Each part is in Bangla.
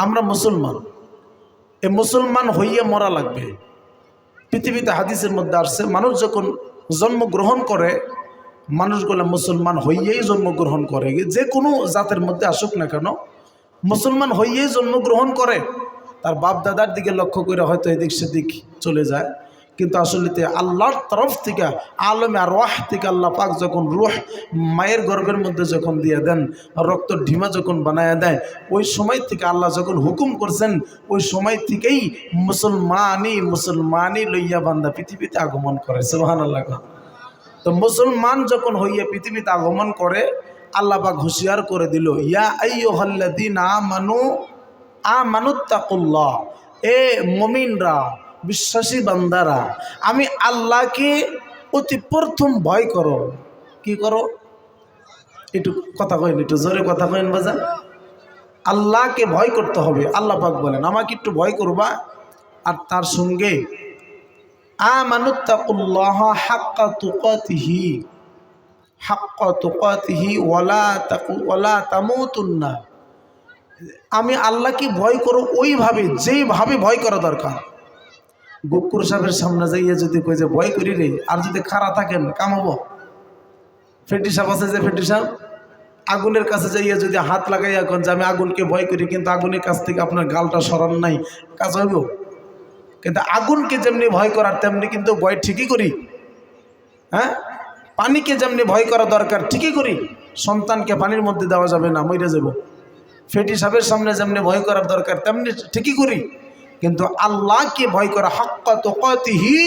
আমরা মুসলমান, এই মুসলমান হইয়া মরা লাগবে। পৃথিবীতে হাদিসের মধ্যে আসছে, মানুষ যখন জন্মগ্রহণ করে, মানুষগুলো মুসলমান হইয়েই জন্মগ্রহণ করে। যে কোনো জাতের মধ্যে আসুক না কেন, মুসলমান হইয়েই জন্মগ্রহণ করে। তার বাপ দাদার দিকে লক্ষ্য করে হয়তো এদিক সেদিক চলে যায়, কিন্তু আসলে আল্লাহর তরফ থেকে, আলমে আর রুহ থেকে আল্লাহ পাক যখন রুহ মায়ের গর্ভের মধ্যে যখন দিয়ে দেন, রক্ত ঢিমা যখন বানায় দেয়, ওই সময় থেকে আল্লাহ যখন হুকুম করছেন, ওই সময় থেকেই মুসলমানই লইয়া বান্দা পৃথিবীতে আগমন করে। সুবহানাল্লাহ। তো মুসলমান যখন হইয়া পৃথিবীতে আগমন করে, আল্লাহ পাক হুঁশিয়ার করে দিল, ইয়া আইয়ুহাল্লাযীনা আমানুত্তাকুল্লাহ, এ মুমিনরা, বিশ্বাসী বান্দারা, আমি আল্লাহকে অতি প্রথম ভয় করো। কি করো? একটু কথা কইন, একটু জোরে কথা কইন বাজান। আল্লাহকে ভয় করতে হবে। আল্লাহ পাক বলেন আমাকে একটু ভয় করবা, আর তার সঙ্গে আমানুত্তাকুল্লাহ হাক্কা তুকাতিহি ওয়ালা তামুতুন্না। আমি আল্লাহকে ভয় করো ওইভাবে, যেইভাবে ভয় করা দরকার। গকুর সাহেবের সামনে যাইয়া যদি কই যে ভয় করি রে, আর যদি খাড়া থাকেন কামাবো। ফেটি সাহেব আছে যে ফেটি সাহেব, আগুনের কাছে যাইয়া যদি হাত লাগাইয়া কোন যে আমি আগুনকে ভয় করি, কিন্তু আগুনের কাছ থেকে আপনার গালটা সরান নাই, কাজ হইব? কিন্তু আগুনকে যেমনি ভয় করার তেমনি কিন্তু ভয় ঠিকই করি। হ্যাঁ, পানিকে যেমনি ভয় করা দরকার ঠিকই করি। সন্তানকে পানির মধ্যে দেওয়া যাবে না, মরে যাব। ফেটি সাহেবের সামনে যেমনি ভয় করার দরকার তেমনি ঠিকই করি। কিন্তু আল্লাহকে ভয় করা হাক্কা তুকাতিহি,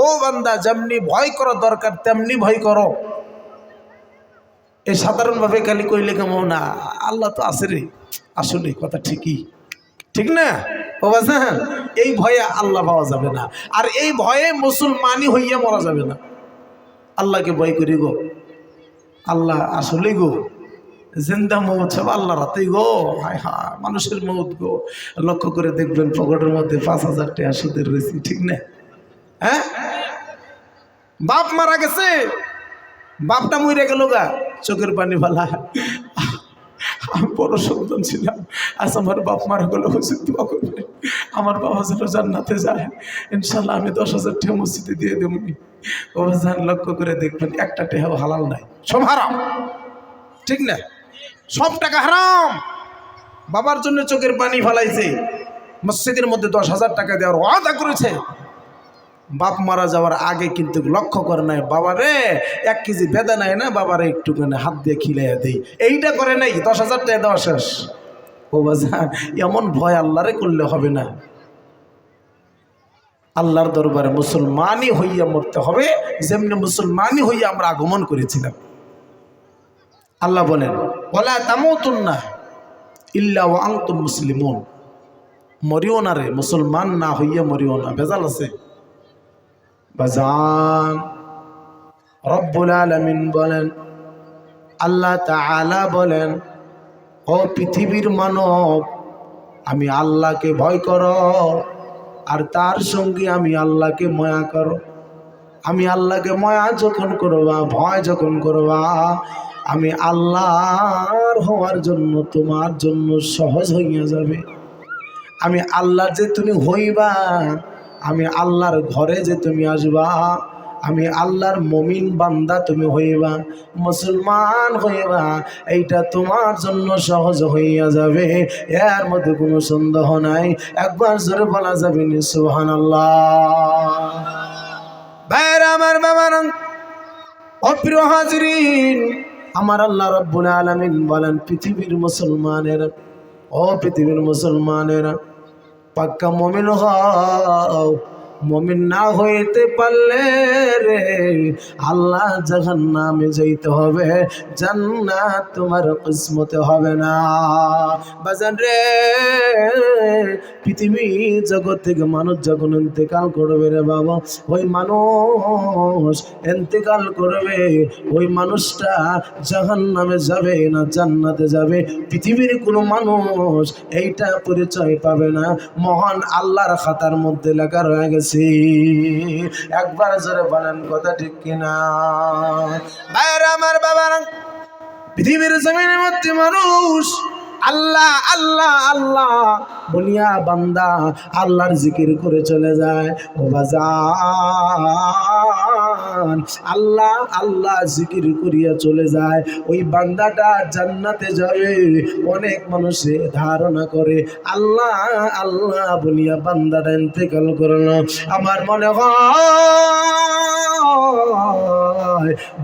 ও বান্দা যেমনি ভয় করা দরকার তেমনি ভয় করো। এই সাধারণভাবে খালি কইলে কেমন না, আল্লাহ তো আছে রে, আসলে কথা ঠিকই, ঠিক না? ও বাজান, এই ভয়ে আল্লাহ পাওয়া যাবে না, আর এই ভয়ে মুসলমানই হইয়া মরা যাবে না। আল্লাহকে ভয় করি গো, আল্লাহ আসলেই গো, জিন্দা মৌত সব আল্লাহ রাতেই গো। হায় হায়, মানুষের মৌত গো। লক্ষ্য করে দেখবেন পকেটের মধ্যে 5,000 টাকা সুদের রয়েছে, ঠিক না? হ্যাঁ, বাপ মারা গেছে, বাপটা মরে গেল গা, চোখের পানি ফালা। আমি বড় সন্তান ছিলাম, আজ আমার বাপ মারা গেল, হুজুর দোয়া করবে আমার বাবা যেন জান্নাতে যায়, ইনশাল্লাহ আমি 10,000 টাকা মসজিদে দিয়ে দেবনি। ও জান, লক্ষ্য করে দেখবেন একটা টাকাও হালাল নাই, সব হারাম, ঠিক না? সব টাকা হারাম। বাবার জন্য চোখের পানি ফালাইছে, মসজিদের মধ্যে 10,000 টাকা দেওয়ার ওয়াদা করেছে। বাপ মারা যাওয়ার আগে কিন্তু লক্ষ্য করে নাই, বাবারে 1 কেজি বেদা নাই না, বাবারে একটুখানি হাত দিয়ে খিলাইয়া দেই, এইটা করে নাই, 10,000 টাকা দেওয়া শেষ। ও বাজান, এমন ভয় আল্লাহরে করলে হবে না। আল্লাহর দরবারে মুসলমানই হইয়া মরতে হবে, যেমনি মুসলমানই হইয়া আমরা আগমন করেছিলাম। আল্লাহ বলেন ওয়ালা তামুতুন্না ইল্লা ওয়া আনতুম মুসলিমুন, মরিও না রে, মুসলমান না হইয়া মরিও না। ভেজাল আছে বাজান। রব্বুল আলামিন বলেন, আল্লাহ তাআলা বলেন, ও পৃথিবীর মানব, আমি আল্লাহকে ভয় করো, আর তার সঙ্গে আমি আল্লাহকে মায়া করো। আমি আল্লাহকে মায়া যখন করবা, ভয় যখন করবা, আমি আল্লাহর হওয়ার জন্য তোমার জন্য সহজ হইয়া যাবে। আমি আল্লাহর যে তুমি হইবা, আমি আল্লাহর ঘরে যে তুমি আসবা, আমি আল্লাহর মুমিন বান্দা তুমি হইবা, মুসলমান হইবা, এইটা তোমার জন্য সহজ হইয়া যাবে, এর মধ্যে কোনো সন্দেহ নাই। একবার জোরে বলা যাবে না সুবহানাল্লাহ? ভাইরা আমার, বাবারা, অপ্রিয় হাজিরিন, আমার আল্লাহ রাব্বুল আলামিন বলেন, পৃথিবীর মুসলমানেরা, ও পৃথিবীর মুসলমানেরা, পাক্কা মুমিন হও। মুমিন না হইতে পারলে রে আল্লাহ জাহান্নামে যাইতে হবে, জান্নাত তোমার কিসমতে হবে না। বাজান রে, পৃথিবী জগৎ থেকে মানুষ যখন ইন্তেকাল করবে রে বাবা, ওই মানুষ ইন্তেকাল করবে, ওই মানুষটা জাহান্নামে যাবে না জান্নাতে যাবে, পৃথিবীর কোনো মানুষ এইটা পরিচয় পাবে না। মহান আল্লাহর খাতার মধ্যে লেখা রয়ে গেছে। একবার জোরে বলেন কথা ঠিক কিনা? ভাইরা আমার, বাবারা, পৃথিবীর জমিনের মধ্যে মানুষ আল্লাহ আল্লাহ আল্লাহ বলিয়া বান্দা আল্লাহর জিকির করে চলে যায়। ও বাজান, আল্লাহ আল্লাহ জিকির করিয়া চলে যায়, ওই বান্দাটা জান্নাতে যাবে। অনেক মানুষে ধারণা করে আল্লাহ আল্লাহ বলিয়া বান্দাটা ইন্তেকাল করলো। আমার মনে হয়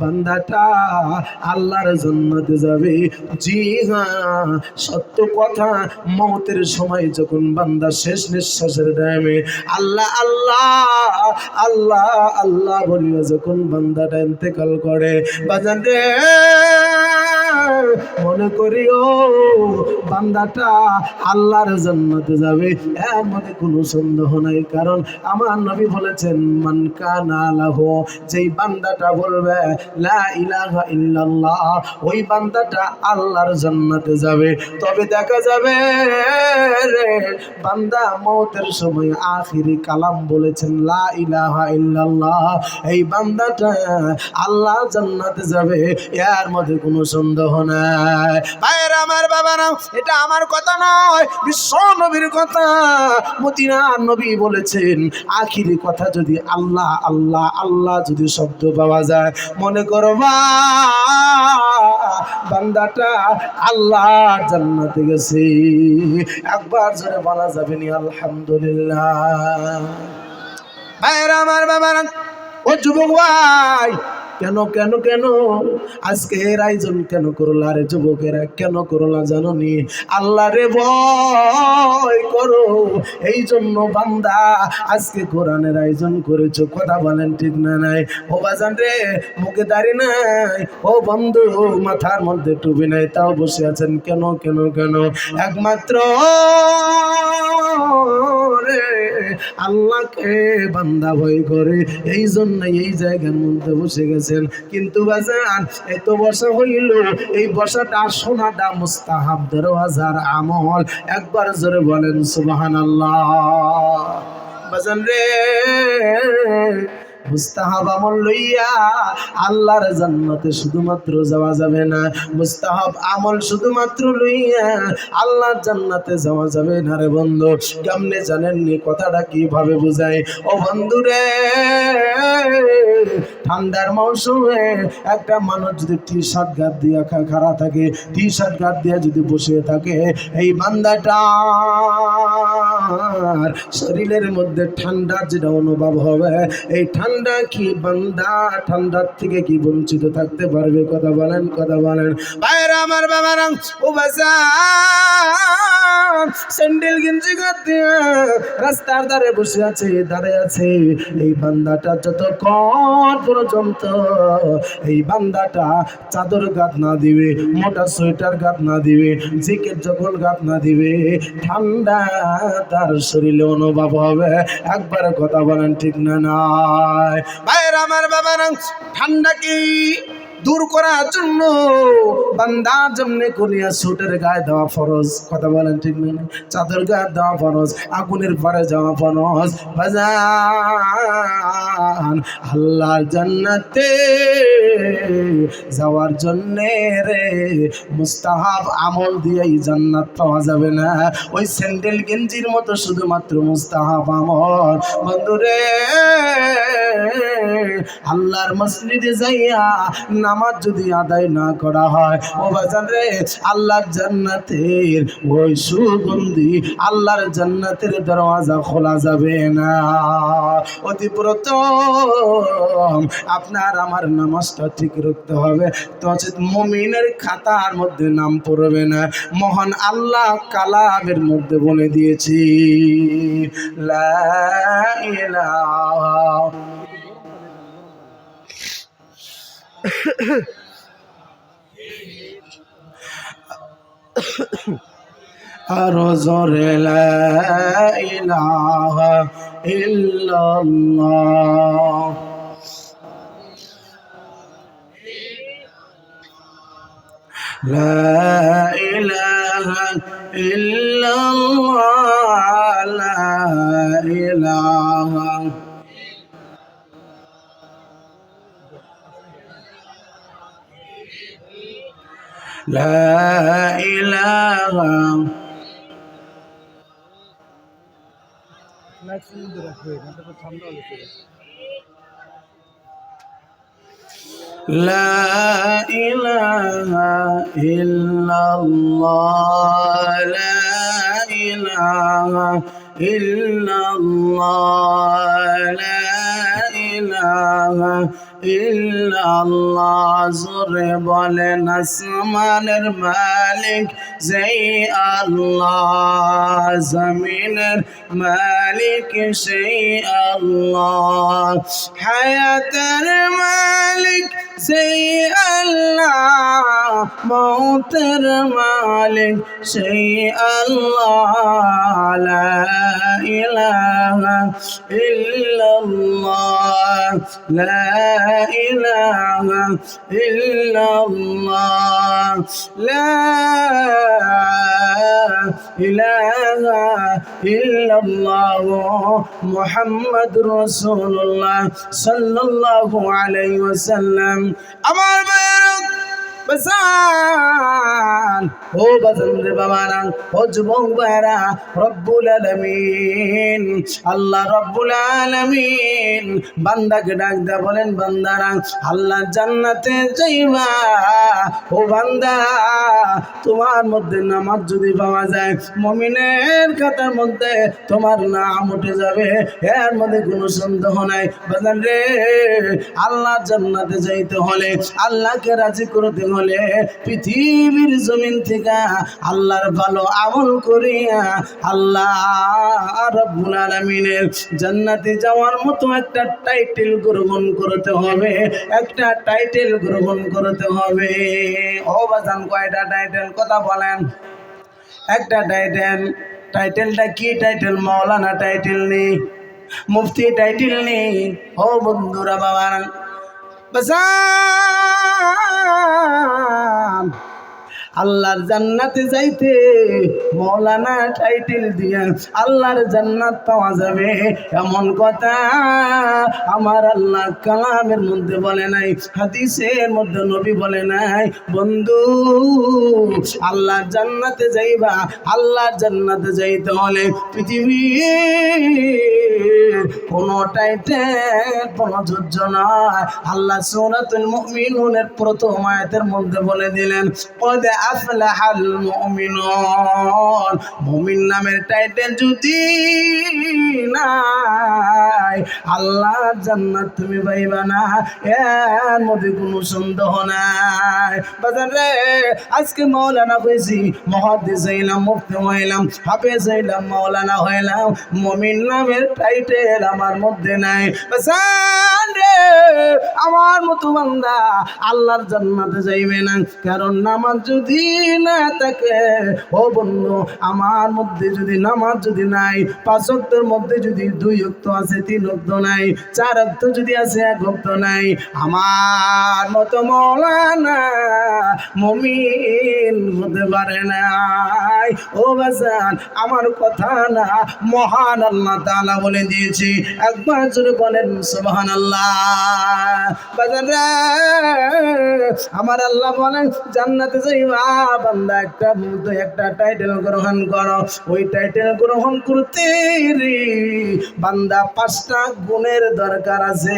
বান্দাটা আল্লাহর জান্নাতে যাবে। জি হ্যাঁ, সত্য কথা। মৌতের সময় যখন বান্দা শেষ নিঃশ্বাসের টাইমে আল্লাহ আল্লাহ আল্লাহ আল্লাহ বলিয়া যখন বান্দাটা ইন্তেকাল করে, বাজান রে মনে করিও বান্দাটা আল্লাহর জান্নাতে যাবে, এর মধ্যে কোনো সন্দেহ নাই। কারণ আমার নবী বলেছেন, মান কানা লাহু, যেই বান্দাটা বলবে লা ইলাহা ইল্লাল্লাহ, ওই বান্দাটা আল্লাহর জান্নাতে যাবে। তবে দেখা যাবে রে বান্দা মওতের সময় আখিরি কালাম বলেছেন লা ইলাহা ইল্লাল্লাহ, এই বান্দাটা আল্লাহ জান্নাতে যাবে, এর মধ্যে কোনো সন্দেহ নাই। ভাইরা আমার, বাবারা, এটা আমার কথা নয়, বিশ্ব নবীর কথা। মদিনার নবী বলেছেন, আখিরি কথা যদি আল্লাহ আল্লাহ আল্লাহ যদি শব্দ পাওয়া যায়, মনে করবা বান্দাটা আল্লাহ জান্নাতে গেছে। একবার জোরে বলা যাবে নি আলহামদুলিল্লাহ। ভাইরা আমার, বাবারা, ও যুবক ভাই, কেন কেন কেন আজকে এর আয়োজন কেন করলা রে যুবকেরা? কেন করলা জানো নি? আল্লাহ রে ভয় করো, এই জন্য বান্দা আজকে কোরআনের আয়োজন করেছো। কথা বলেন ঠিক না নাই? ও বাজান রে, মুখে দাড়ি নাই, ও বন্ধু মাথার মধ্যে টুপি নাই, তাও বসে আছেন কেন কেন কেন? একমাত্র আল্লাহকে বান্দা ভয় করে, এই জন্য এই জায়গার মধ্যে বসে গেছেন। কিন্তু বাজান, এত বসা হইল, এই বসাটা শোনাটা মুস্তাহাব, দরওয়াজার আমল। একবার জোরে বলেন সুবহানাল্লাহ। বাজান রে, মুস্তাহাব আমল লইয়া আল্লাহর জান্নাতে শুধুমাত্র যাওয়া যাবে না। মুস্তাহাব আমল শুধুমাত্র লইয়া আল্লাহর জান্নাতে যাওয়া যাবে না রে বন্ধু। কেমনে জানেননি কথাটা কিভাবে বুঝাই? ও বন্ধু রে, ঠান্ডার মৌসুমে একটা মানুষ যদি টি শার্ট গাদ দিয়া খাড়া থাকে, টি শার্ট গাদ দিয়া যদি বসে থাকে, এই বান্দাটা শরীরের মধ্যে ঠান্ডার যেটা অনুভব হবে, এই ঠান্ডা কি বান্দা ঠান্ডার থেকে কি বঞ্চিত থাকতে পারবে? কথা বলেন, কথা বলেন। ভাইরা আমার, বাবারা, ও বাজান, স্যান্ডেল গেঞ্জি গাদ দিয়া রাস্তার ধারে বসে আছে, দাঁড়িয়ে আছে। এই বান্দাটা যতক্ষণ পর্যন্ত এই বান্দাটা চাদর গাদ না দিবে, মোটা সোয়েটার গাদ না দিবে, জ্যাকেট যখন গাদ না দিবে, ঠান্ডা তার শরীরে অনুভব হবে। একবার কথা বলেন ঠিক না নাই? ভাইরা আমার, বাবারা, ঠান্ডা কি দূর করার জন্য বান্দার জন্য করিয়া সুটের গায়ে দেওয়া ফরজ। কথা বলেন ঠিক না? চাদর গায়ে দেওয়া ফরজ, আগুনের পারে যাওয়া ফরজ। বাজান, আল্লাহর জান্নাতে যাওয়ার জন্য রে মুস্তাহাব আমল দিয়েই জান্নাত পাওয়া যাবে না। ওই স্যান্ডেল গেঞ্জির মতো শুধুমাত্র মুস্তাহাব আমল। বন্ধুরে, আল্লাহর মসজিদে যাইয়া নামাজ যদি আদায় না করা হয়, ও বাজান রে, আল্লাহর জান্নাতের ওই সুগন্ধি, আল্লাহর জান্নাতের দরওয়াজা খোলা যাবে না। অতি প্রথম আপনার আমার নামাজটা ঠিক রাখতে হবে, তো মুমিনের খাতার মধ্যে নাম পড়বে না। মহান আল্লাহ কালামের মধ্যে বলে দিয়েছি, লা ইলাহা আরো জোরে লা ইলাহা ইল্লাল্লাহ। লা ইলাহা ইল্লাল্লাহ, লা ইলাহা لا إله لا إله إلا الله لا إله إلا الله لا إله إلا الله জোরে বলেন আসমানের মালিক যেই আল্লাহ জমিনের মালিক সেই আল্লাহ হায়াতের মালিক সেই আল্লাহ মৌতের মালিক সেই আল্লাহ লা ইলাহা ইল্লাল্লাহ লা ইলাহা ইল্লাল্লাহ লা ইলাহা ইল্লাল্লাহ মুহাম্মাদুর রাসূলুল্লাহ সাল্লাল্লাহু আলাইহি ওয়াসাল্লাম আমার বাজান ও বাজান রে বাবারা ও যুবক ভাইরা রব্বুল আলামিন আল্লাহ রব্বুল আলামিন বান্দাকে ডাক দে বলেন বান্দারা আল্লাহ জান্নাতে যাইবা ও বান্দা তোমার মধ্যে নামাজ যদি পাওয়া যায় মুমিনের খাতার মধ্যে তোমার নাম উঠে যাবে এর মধ্যে কোনো সন্দেহ নাই বাজান রে আল্লাহ জান্নাতে যাইতে হলে আল্লাহকে রাজি করতে হলে পৃথিবীর জমিন থেকে আল্লাহর ভালো আমল করিয়া আল্লাহ রাব্বুল আলামিনের জান্নাতে যাওয়ার মতো একটা টাইটেল গ্রহণ করতে হবে একটা টাইটেল গ্রহণ করতে হবে ও বাজান কয়টা টাইটেল কথা বলেন একটা টাইটেলটা কি টাইটেল মাওলানা টাইটেল নেই মুফতি টাইটেল নেই ও বন্ধুরা বাবা বাজান আল্লাহর জান্নাতে যাইতে মাওলানা টাইটেল দিয়ে আল্লাহর জান্নাত পাওয়া যাবে এমন কথা আমার আল্লাহ কালামের মধ্যে বলে নাই হাদিসের মধ্যে নবী বলে নাই বন্ধু আল্লাহ জান্নাতে যাইবা আল্লাহর জান্নাতে যাইতে হলে পৃথিবীর কোনো টাইটেল কোনো যোগ্য নয় আল্লাহ সূরাতুল মুমিনুনের প্রথম আয়াতের মধ্যে বলে দিলেন কদ আফলাহাল মুমিনুন মুমিন নামের টাইটেল যদি নাই আল্লাহর জান্নাত তুমি পাইবা না এর মধ্যে কোনো সন্দেহ নাই বাজার রে আজকে মাওলানা হইছি মুহাদ্দিস হইলাম মুফতি হইলাম হাফেজ হইলাম মাওলানা হইলাম মুমিন নামের টাইটেল আমার মধ্যে নাই বাজার রে আমার মতো বান্দা আল্লাহর জান্নাতে যাইবে না কারণ নামাজ যদি না থাকে ও বন্ধু আমার মধ্যে যদি নামাজ যদি নাই 5 ওয়াক্তের মধ্যে যদি 2 ওয়াক্ত আছে 3 ওয়াক্ত নাই 4 ওয়াক্ত যদি আছে 1 ওয়াক্ত নাই আমার মতো মাওলানা মুমিন হতে পারে না ও বাজান আমার কথা না মহান আল্লাহ তাআলা বলে দিয়েছি একবার জোরে বলেন সুবহানাল্লাহ বাজান রে আমার আল্লাহ বলেন জান্নাতে যাইবা বান্দা একটা টাইটেল গ্রহণ করো ওই টাইটেল গ্রহণ করতে রে বান্দা 5টা গুণের দরকার আছে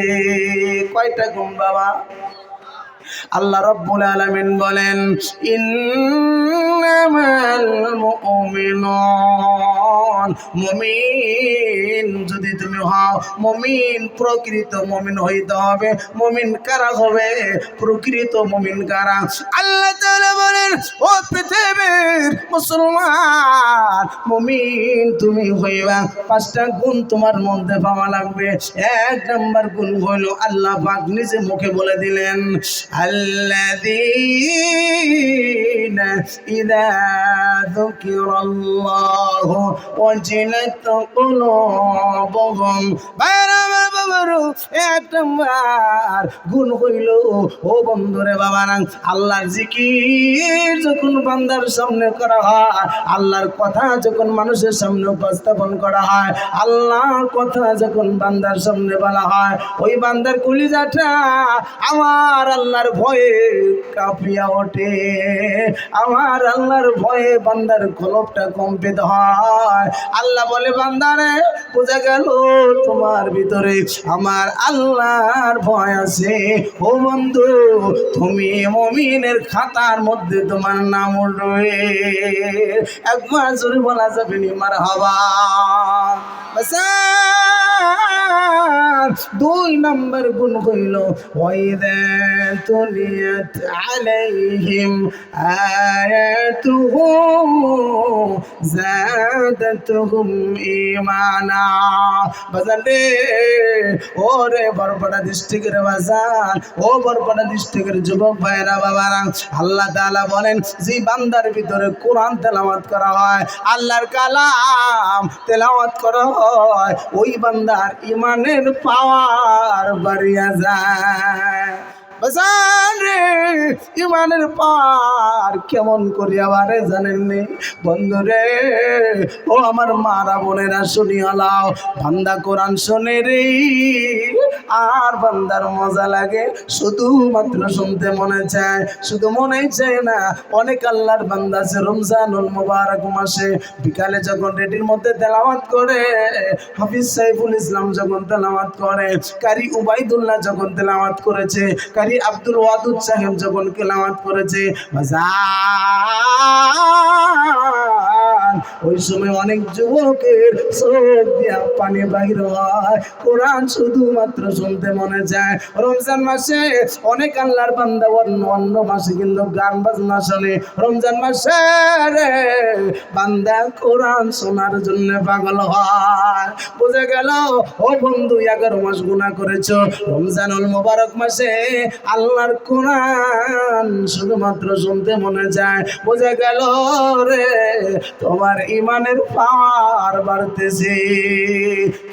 কয়টা গুণ বাবা আল্লাহ রাব্বুল আলামিন বলেন ইন্নামাল মুমিনুন মুমিন যদি তুমি হও মুমিন প্রকৃত মুমিন হইতে হবে মুমিন কারা হবে প্রকৃত মুমিন কারা আল্লাহ তাআলা বলেন ও পৃথিবীর মুসলমান মুমিন তুমি হইবা 5টা গুণ তোমার মধ্যে পাওয়া লাগবে 1 নাম্বার গুণ হলো আল্লাহ পাক নিজে মুখে বলে দিলেন الذين إذا ذكر الله وجلت قلوبهم বাবারু এক নাম্বার গুণ হইল ও বন্ধুরে বাবা না আল্লাহর জিকির যখন বান্দার সামনে করা হয়, আল্লাহর কথা যখন মানুষের সামনে উপস্থাপন করা হয়, আল্লাহর কথা যখন বান্দার সামনে বলা হয়, ওই বান্দার কলিজাটা আমার আল্লাহর ভয়ে কাঁপিয়া ওঠে। আমার আল্লাহর ভয়ে বান্দার কলবটা কম্পিত হয়। আল্লাহ বলে বান্দারে বোঝা গেল তোমার ভিতরে আমার আল্লাহর ভয় আছে। ও বন্ধু তুমি মুমিনের খাতার মধ্যে তোমার নাম উঠবে। একবার জোরে বলা যাবে নি মারহাবা। দুই নম্বর গুণ হইল ওয়াইদা তুলিয়াত আলাইহিম আয়াতুহু যাদাতুহুম ঈমানা। বাজান রে, ওরে বরপড়া ডিস্ট্রিক্টের বাজান, ও বরপড়া ডিস্ট্রিক্টের যুবক ভাইরা বাবারা, আল্লাহ তাআলা বলেন যে বান্দার ভিতরে কোরআন তেলাওয়াত করা হয়, আল্লাহর কালাম তেলাওয়াত করা হয়, ওই বান্দার ইমানের পাওয়ার বাড়িয়া যায়। বাজান রে, ইমানের পার কেমন করিয়া বাড়ে জানেননি বন্ধুরে? ও আমার মারা বোনেরা শুনিয়া লাও, বান্দা কোরআন শোনে রে আর বান্দার মজা লাগে, শুধুমাত্র শুনতে মনে চায়, শুধু মনে চায় না। অনেক আল্লাহর বান্দা আছে রমজানুল মুবারক মাসে বিকালে যখন রেডির মধ্যে তেলাওয়াত করে, হাফিজ সাইফুল ইসলাম যখন তেলাওয়াত করে, কারি উবাইদুল্লাহ যখন তেলাওয়াত করেছে, কারি আব্দুল ওয়াদুদ সাহেব যখন তেলাওয়াত করেছে, ওই সময় অনেক যুবকের চোখ দিয়া পানি বাহির হয়, কোরআন শুধুমাত্র শুনতে মনে যায়। রমজান মাসে অনেক আল্লাহর বান্দা অন্য মাসে কিন্তু গান বাজনা শোনে, রমজান মাসে রে বান্দা কোরআন শোনার জন্য পাগল হয়। বোঝা গেল ও বন্ধু 11 মাস গুনাহ করেছো, রমজানুল মুবারক মাসে আল্লাহর কোরআন শুধুমাত্র শুনতে মনে যায়। বোঝা গেল রে তোমার ইমানের পাওয়ার বাড়তেছে।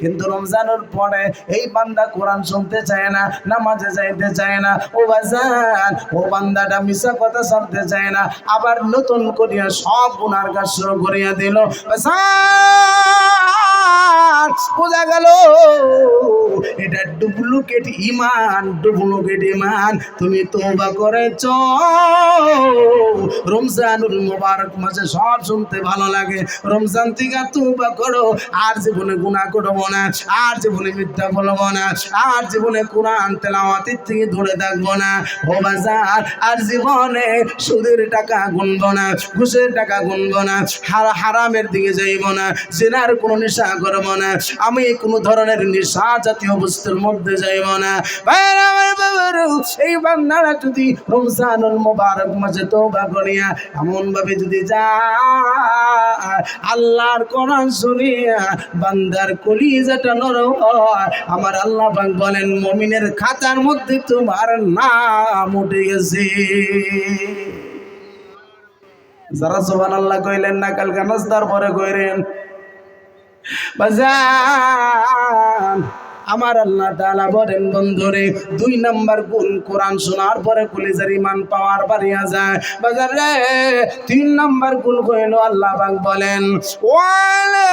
কিন্তু রমজানের পরে এই বান্দা কোরআন শুনতে চায় না, নামাজে যাইতে চায় না, ও বাজান ও বান্দাটা মিশা কথা শুনতে চায় না, আবার নতুন করিয়া সব গুনার কাজ শুরু করিয়া দিল। বোঝা গেল এটা ডুপ্লিকেট ইমান, ডুপ্লিকেট ইমান। তুমি তওবা করেছ, রমজানুল মুবারক মাসে সব শুনতে ভালো লাগে, রমজান থেকে তওবা করো, আর জীবনে গুনাহ করবো না, আর জীবনে মিথ্যা বলবো না, আর জীবনে কোরআন তেলাওয়াতের থেকে দূরে থাকবো না। ও বাজার আর জীবনে সুদের টাকা গুনবো না, ঘুষের টাকা গুনবো না, হারামের দিকে যাইবো না, জিনার কোনো নেশা করবো না, আমি কোনো ধরনের নেশা জাতীয় বস্তুর মধ্যে যাইব না। এই বান্দারা যদি রমজানুল মুবারক মাসে তওবা করিয়া এমন ভাবে যদি যায়, আল্লাহর কোরআন শুনিয়া বান্দার কলিজাটা নরম হয়, আমার আল্লাহ পাক বলেন মুমিনের খাতার মধ্যে তোমার নাম উঠে গেছে। যারা সুবহানাল্লাহ কইলেন না কালকে নাস্তার পরে কইরেন। বাজান আমার আল্লাহ তাআলা বলেন বন্ধুরে 2 নাম্বার গুণ কোরআন শোনার পরে কলিজার ঈমান পাওয়ার বাড়িয়া যায়। বাজার রে 3 নাম্বার গুণ হইল আল্লাহ পাক বলেন ওয়ালা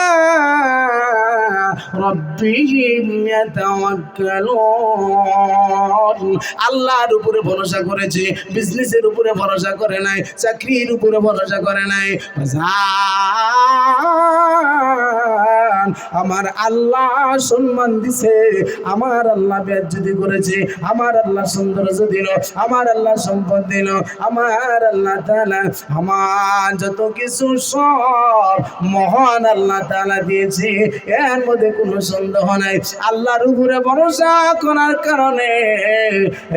রাব্বিহিম ইয়াতাওয়াক্কালুন। আল্লাহর উপরে ভরসা করেছে, বিজনেসের উপরে ভরসা করে নাই, চাকরির উপরে ভরসা করে নাই। বাজান আমার আল্লাহ সম্মান দিছে, আমার আল্লাহ বেজ্জতি করেছে, আমার আল্লাহ সৌন্দর্য দিল, আমার আল্লাহ সম্পদ দিল, আমার আল্লাহ তাআলা আমার যত কিছু সব মহান আল্লাহ তাআলা দিয়েছে, এর মধ্যে কোনো সন্দেহ নাই। আল্লাহর উপরে ভরসা করার কারণে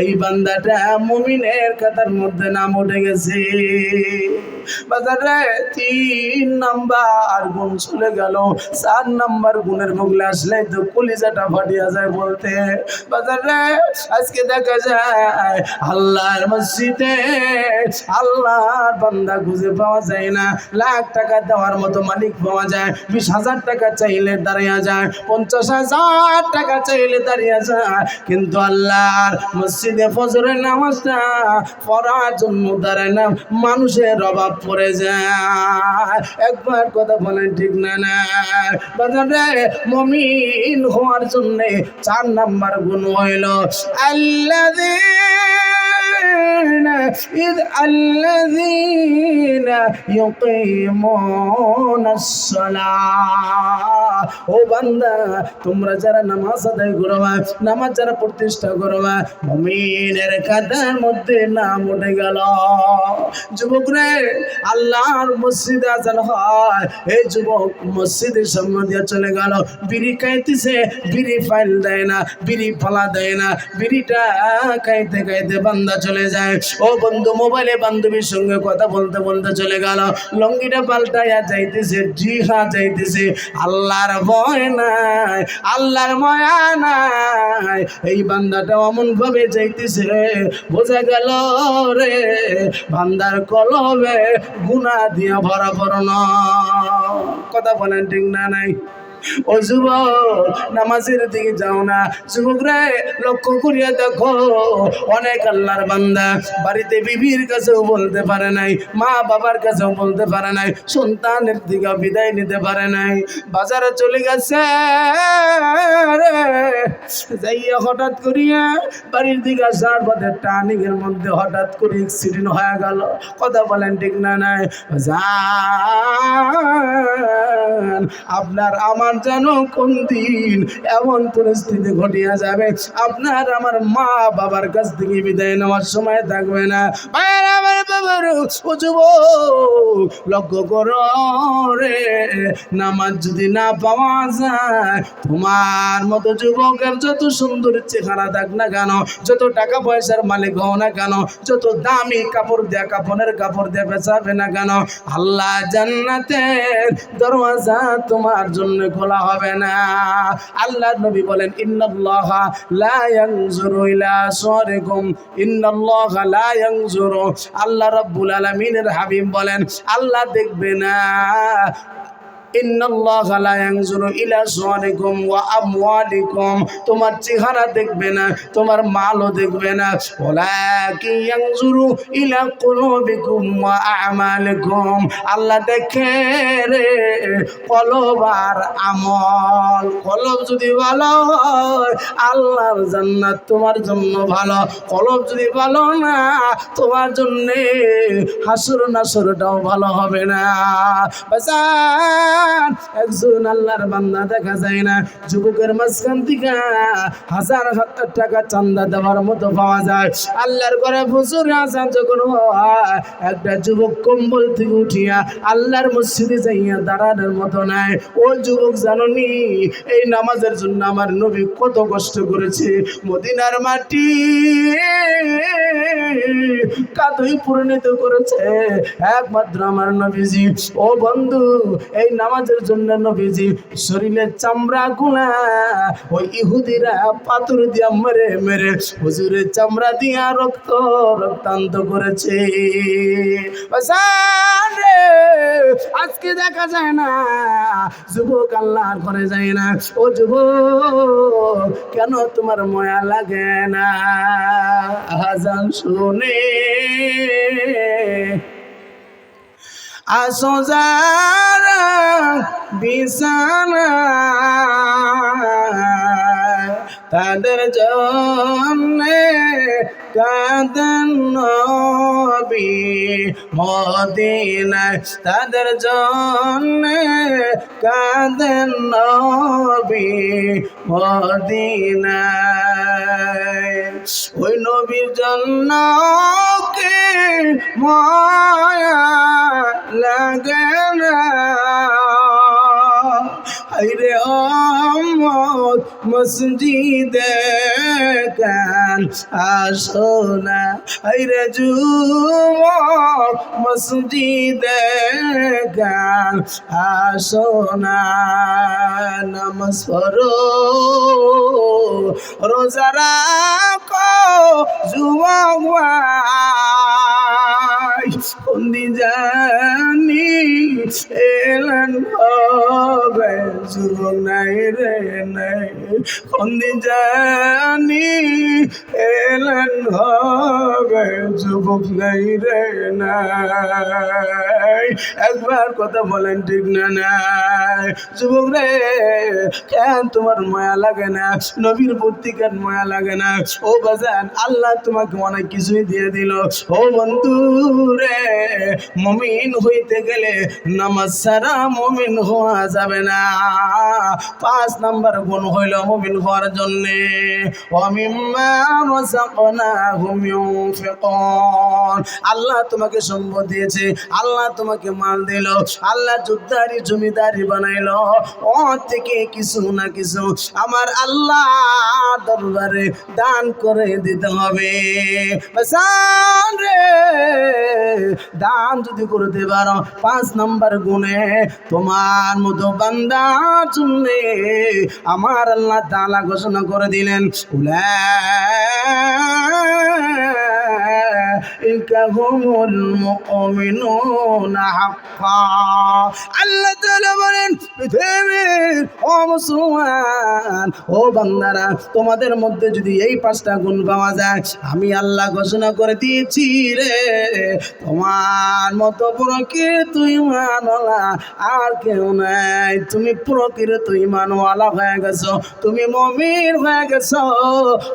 এই বান্দাটা মুমিনের খাতার মধ্যে নাম উঠে গেছে। বাজারে 3 নাম্বার গুণ চলে গেল, 4 নাম্বার গুণের মুখলে আসলে তো কলিজাটা ফাটিয়া যায় বলতে। বাজারে আজকে দেখা যায় আল্লাহর মসজিদে আল্লাহর বান্দা খুঁজে পাওয়া যায় না। লাখ টাকা দেওয়ার মতো মালিক পাওয়া যায়, 20,000 টাকা চাইলে দাঁড়িয়ে যায়, 50,000 টাকা চাইলে দাঁড়িয়ে যায়, কিন্তু আল্লাহর মসজিদে ফজরের নামাজটা পড়ার জন্য দাঁড়ায় না, মানুষের অভাব পড়ে যায়। একবার কথা বলেন ঠিক না? না বাজারে মুমিন হওয়ার জন্য 4 নাম্বার গুণ হইল الذين يقيمون الصلاة। ও বান্দা, তোমরা যারা নামাজ আদায় করবা, নামাজ যারা প্রতিষ্ঠা করবা, মুমিনের খাতার মধ্যে নাম উঠে গেল। যুবক রে, আল্লাহর মসজিদে আজান হয়, এই যুবক মসজিদের সামনে দিয়ে চলে গেল, বিড়ি খাইতেছে, বিড়ি ফাইল দেয় না, বিড়ি ফালা দেয় না, বিড়িটা খাইতে খাইতে বান্দা চলে যায়। ও বন্ধু, মোবাইলে বান্ধবীর সঙ্গে কথা বলতে বলতে চলে গেল, লঙ্গিটা পাল্টাইয়া যাইতেছে, জিহা যাইতেছে, আল্লাহর ভয় নাই, আল্লাহর মায়া নাই। এই বান্দাটা অমন ভাবে যাইতেছে, বোঝা গেল রে বান্দার কলবে গুনাহ দিয়া ভরা ভরণ। কথা বলেন ঠিক না? নাই ও যুবক, নামাজের দিকে যাও না। যুবক রে, লক্ষ্য করিয়া দেখো, অনেক আল্লাহর বান্দা বাড়িতে বিবির কাছেও বলতে পারে নাই, মা বাবার কাছেও বলতে পারে নাই, সন্তানের দিকে বিদায় নিতে পারে নাই, বাজারে চলে গেছে যাইয়া হঠাৎ করিয়া বাড়ির দিকে আসার পথে টার্নিংয়ের মধ্যে হঠাৎ করে অ্যাক্সিডেন্ট হয়ে গেল। কথা বলেন ঠিক না? নাই আপনার আমার যেন কোন দিন এমন পরিস্থিতি ঘটিয়া যাবে, আপনার আমার মা বাবার কাছ থেকে বিদায় নেওয়ার সময় থাকবে না। লক্ষ্য করো রে, নামাজ যদি না পাওয়া যায়, তোমার মতো যুবকের যত সুন্দর চেহারা থাক না কেন, যত টাকা পয়সার মালিক হও না কেন, যত দামি কাপড় দেয়া কাপড়ের কাপড় দিয়ে বেচাবে না কেন, আল্লাহ জান্নাতের দরওয়াজা তোমার জন্য খোলা হবে না। আল্লাহর নবী বলেন, ইন্নাল্লাহা লা ইয়ানজুরু ইলা সুওয়ারিকুম, ইন্নাল্লাহা লা ইয়ানজুরু, আল্লাহ রাব্বুল আলামিনের হাবিব বলেন, আল্লাহ দেখবে না, ইন্নাল্লাহা লা ইয়ানজুরু ইলা সুওয়ারিকুম ওয়া আমওয়ালিকুম, তোমার চেহারা দেখবে না, তোমার মালও দেখবে না, ওয়ালাকিন ইয়ানজুরু ইলা কুলুবিকুম ওয়া আমালিকুম, আল্লাহ দেখে রে কলব আর আমল। কলব যদি ভালো হয়, আল্লাহর জান্নাত তোমার জন্য ভালো, কলব যদি ভালো না, তোমার জন্য হাসর নাসরটাও ভালো হবে না। একজন আল্লাহর বান্দা দেখা যায় না, যুবকের মাঝখান থেকে 1,000 টাকা চান্দা দেওয়ার মতো পাওয়া যায়। আল্লাহর ঘরে প্রচুর আজান যখন হয়, একটা যুবক কম্বল থেকে উঠিয়া আল্লাহর মসজিদে যাইয়া দাঁড়ানোর মতো নাই। ও যুবক, জানোনি এই নামাজের জন্য আমার নবী কত কষ্ট করেছে? মদিনার মাটি কাদুই পরিণত করেছে একমাত্র আমার নবীজি। ও বন্ধু, এই নামাজের জন্য নবীজি শরীরের চামড়া গুলা ওই ইহুদিরা পাথর দিয়া মেরে মেরে হুজুরের চামড়া দিয়া রক্তান্ত করেছে। আজকে দেখা যায় না যুবক আল্লাহর ঘরে যায় না। ও যুবক, কেন তোমার মায়া লাগে না? আজান শুনে আসো যারা বিছানা, তাদের জন্যে কাঁদেন নবী মদিনায়, তাদের জন্যে কাঁদেন নবী মদিনায়। ওই নবীর জন্য কে মায়া লাগে না? আইরে উম্মত, মসজিদে কেন আসো না, আইরে যুবক মসজিদে কেন আসো না, নামাজ পড়ো রোজা রাখো যুবক ভাই, কোনদিন জানি এলেন হবে যুবক নাই রে নাই, কোনদিন জানি এলেন হবে যুবক নাই রে নাই। একবার কথা বলেন ঠিক না নাই? যুবক রে কেন তোমার মায়া লাগে না? নবীর প্রতি কেন মায়া লাগে না? ও বাজান, আল্লাহ তোমাকে অনেক কিছুই দিয়ে দিল। ও বন্ধু রে, মুমিন হইতে গেলে নামাজ ছাড়া মুমিন হওয়া যাবে না। 5 নাম্বার গুণ হইল মুমিন হওয়ার জন্য ওয়ামিম্মা রাযাকনাহুম ইউনফিকুন। আল্লাহ তোমাকে সম্পদ দিয়েছে, আল্লাহ তোমাকে মাল দিল, আল্লাহ যুদ্ধারি জমিদারি বানাইলো, ও থেকে কিছু না কিছু আমার আল্লাহ দরবারে দান করে দিতে হবে। বাজান রে, দান যদি করতে পারো 5 নাম্বার গুণে তোমার মতো বান্দার জন্য আমার আল্লাহ তাআলা ঘোষণা করে দিলেন উলাইকা হুমুল মুমিনুনা হাক্কা। আল্লাহ তাআলা বলেন পৃথিবীর ও মুসলমান, ও বান্দারা, তোমাদের মধ্যে যদি এই 5টা গুণ পাওয়া যায়, আমি আল্লাহ ঘোষণা করে দিয়েছি রে, তোমার মতো প্রকৃত ঈমানওয়ালা আর কেউ নাই। তুমি প্রকৃত ঈমানওয়ালা হয়ে গেছো, তুমি মুমিন হয়ে গেছো।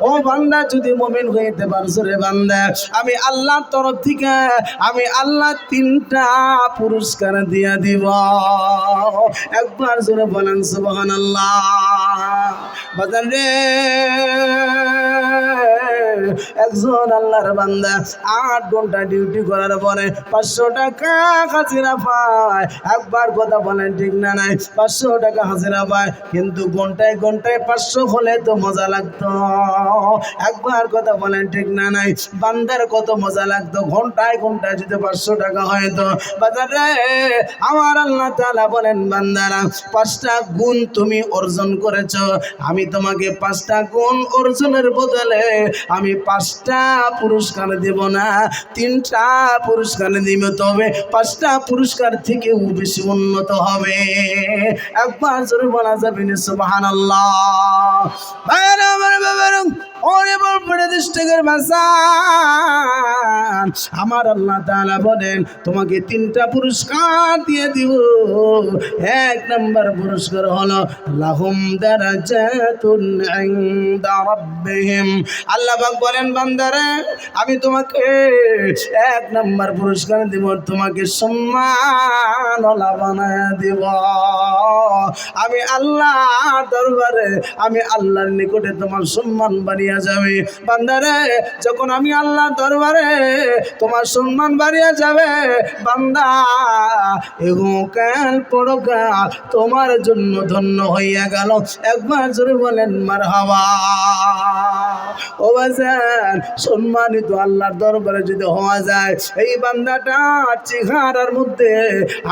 ও বান্দা, যদি মুমিন হইতে পারছো রে বান্দা, আমি আল্লাহর তরফ থেকে আমি আল্লাহ 3টা পুরস্কার দিয়া দিব। একবার জোরে বলেন সুবহানাল্লাহ। বাজান রে, একজন আল্লাহর বান্দা 8 ঘন্টা ডিউটি করার পরে 500 টাকা হাজিরা পায়। একবার কথা বলেন ঠিক না নাই? 500 টাকা হাজিরা পায়, কিন্তু ঘন্টায় ঘন্টায় 500 হলে তো মজা লাগতো। একবার কথা বলেন ঠিক না নাই? বান্দার কত মজা লাগতো ঘন্টায় ঘন্টায় যদি 500 টাকা হয় তো। বাজারে আমার আল্লাহ তাআলা বলেন, বান্দারা 5টা গুণ তুমি অর্জন করেছো, আমি তোমাকে 5টা গুণ অর্জনের বদলে আমি 5টা পুরস্কার দেব না, 3টা পুরস্কার দিব। তবে 5টা পুরস্কার থেকেও বেশি উন্নত হবে। একবার জোরে বলা যাবে না সুবহানাল্লাহ? আমার আল্লাহ তাআলা বলেন তোমাকে 3টা পুরস্কার দিয়ে দিব। 1 নাম্বার পুরস্কার হলো লাহুম দারাজাতুন ইনদা রাব্বিহিম। আল্লাহ পাক বলেন, বান্দারে আমি তোমাকে 1 নাম্বার পুরস্কার দিব, তোমাকে সম্মানওয়ালা বানায় দিব। আমি আল্লাহর দরবারে, আমি আল্লাহর নিকটে তোমার সম্মান বাড়িয়া যাবে। বান্দারে, যখন আমি আল্লাহর দরবারে তোমার সম্মান বাড়িয়া যাবে, বান্দা ইহকাল পরকাল তোমার জন্য ধন্য হইয়া গেল। একবার জোরে বলেন মারহাবা। ও বাজান, সম্মানিত আল্লাহর দরবারে যদি হওয়া যায়, এই বান্দাটার চেহারার মধ্যে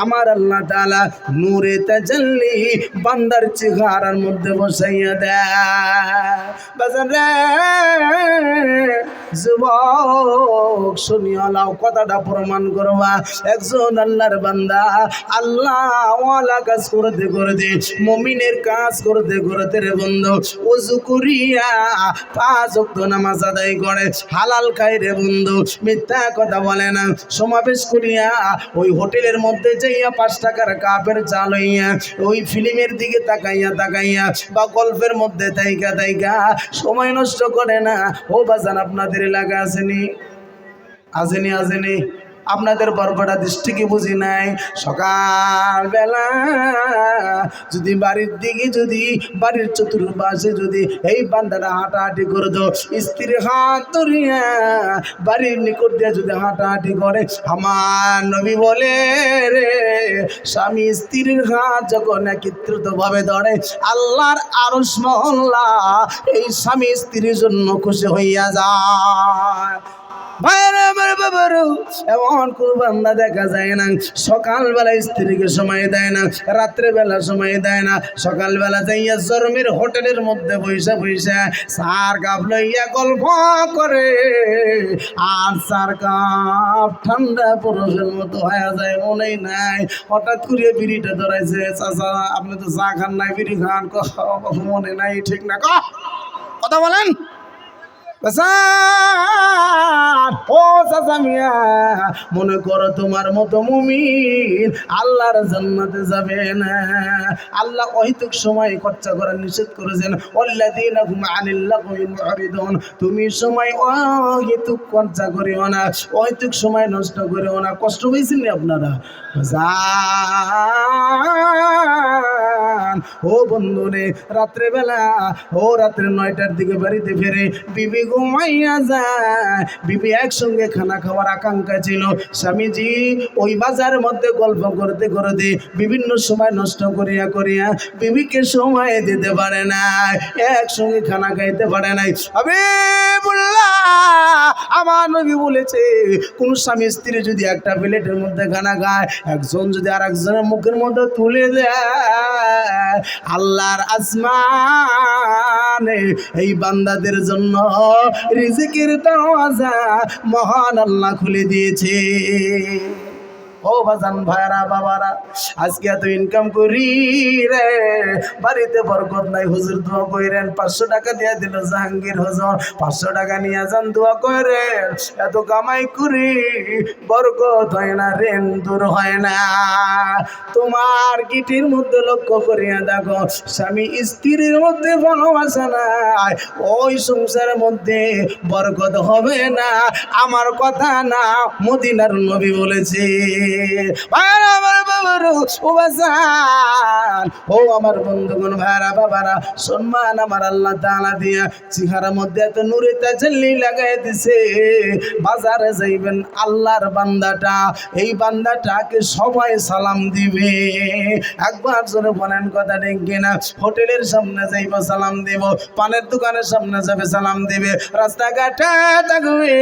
আমার আল্লাহ তাআলা নূরে তাজাল্লি বান্দার চেহারার মধ্যে বসাইয়া দেয়। বাজান রে, যুবক শুনিয়া লাও, কথাটা প্রমাণ করবা। একজন আল্লাহর বান্দা আল্লাহ ওয়ালা কাজ করতে করতে, মুমিনের কাজ করতে করতে রে বন্ধু, ওযু করিয়া 5 ওয়াক্ত নামাজ আদায় করে, হালাল খায় রে বন্ধু, মিথ্যা কথা বলে না। সমাবেশ করিয়া ওই হোটেলের মধ্যে যাইয়া 5 টাকার কাপের চাল হইয়া ওই ফিল্মের দিকে তাকাইয়া তাকাইয়া বা গল্পের মধ্যে তাইকা তাইকা সময় নষ্ট করে না। ও বাজান, আপনাদের এলাকা আসেনি আসেনি আসেনি আপনাদের বরবড়া দৃষ্টি কি বুঝি নাই? সকালবেলা যদি বাড়ির দিকে যদি বাড়ির চতুর্পাশে যদি এই বান্দাটা হাঁটাহাঁটি করে দাও, স্ত্রীর হাত ধরিয়া বাড়ির নিকট দিয়ে যদি হাঁটাহাঁটি করে, আমার নবী বলে রে, স্বামী স্ত্রীর হাত যখন একত্রিত ভাবে ধরে, আল্লাহর আরশ মহল্লা এই স্বামী স্ত্রীর জন্য খুশি হইয়া যায়। এমন কোন বান্দা দেখা যায় না সকালবেলা স্ত্রীকে সময় দেয় না, রাত্রেবেলা সময় দেয় না, সকালবেলা যাইয়া জরমের হোটেলের মধ্যে বৈশা বৈশা চার কাপ লইয়া গল্প করে, আর চার কাপ ঠান্ডা পুরুষের মতো হয়ে যায়, মনেই নাই হঠাৎ করে বিড়িটা ধরাইছে, চাচা আপনি তো চা খান নাই, বিড়ি খান, মনে নাই, ঠিক না কথা বলেন। ও চাচা মিয়া, মনে করো তোমার মতো মুমিন আল্লাহর জান্নাতে যাবে না। আল্লাহ অহেতুক সময় খরচা করার নিষেধ করেছেন, ওয়াল্লাযীনা হুম আনিল লাগwi মুরিদুন। তুমি সময় অহেতুক খরচা করিও না, অহেতুক সময় নষ্ট করিও না। কষ্ট হয়েছেন আপনারা? ও বন্ধুরে, রাত্রেবেলা রাত্রে 9টার দিকে বাড়িতে ফেরে, বিবি ঘুমাইয়া যায়। বিবি একসঙ্গে খানা খাওয়ার আকাঙ্ক্ষা ছিল, স্বামীজি ওই বাজারের মধ্যে গল্প করতে করতে বিভিন্ন সময় নষ্ট করিয়া করিয়া বিবিকে সময় দিতে পারে না, একসঙ্গে খানা খাইতে পারে নাই। হাবিবুল্লাহ, আমার নবী বলেছে কোন স্বামী স্ত্রী যদি একটা প্লেটের মধ্যে খানা খায়, একজন যদি আর একজনের মুখের মধ্যে তুলে দেয়, আল্লাহর আসমানে এই বান্দাদের জন্য রিজিকের দরওয়াজা মহান আল্লাহ খুলে দিয়েছে। ও বাজান ভাইরা বাবারা, আজকে এত ইনকাম করি রে, বাড়িতে বরকত নাই, হুজুর দোয়া কইরেন। 500 টাকা দিয়ে দিল জাহাঙ্গীর হুজুর, 500 টাকা নিয়ে যান, দোয়া কইরেন। এত কামাই করি বরকত হয় না, ঋণ দূর হয় না। তোমার গিটির মধ্যে লক্ষ্য করিয়া দেখো, স্বামী স্ত্রীর মধ্যে ভালোবাসা নাই, ওই সংসারের মধ্যে বরকত হবে না। আমার কথা না, মদিনার নবী বলেছে। ও আমার বন্ধুগণ, ভাইরা বাবারা, সম্মান আমার আল্লাহ তাআলা দিয়া চেহারার মধ্যে এত নূরে তাজাল্লি লাগাই দিছে। বাজারে যাইবেন, আল্লাহর বান্দাটা, এই বান্দাটাকে সবাই সালাম দিবে। একবার জোরে বলেন কথা ঠিক কিনা? হোটেলের সামনে যাইব সালাম দিব, পানের দোকানের সামনে যাবে সালাম দিবে, রাস্তাঘাটে থাকবে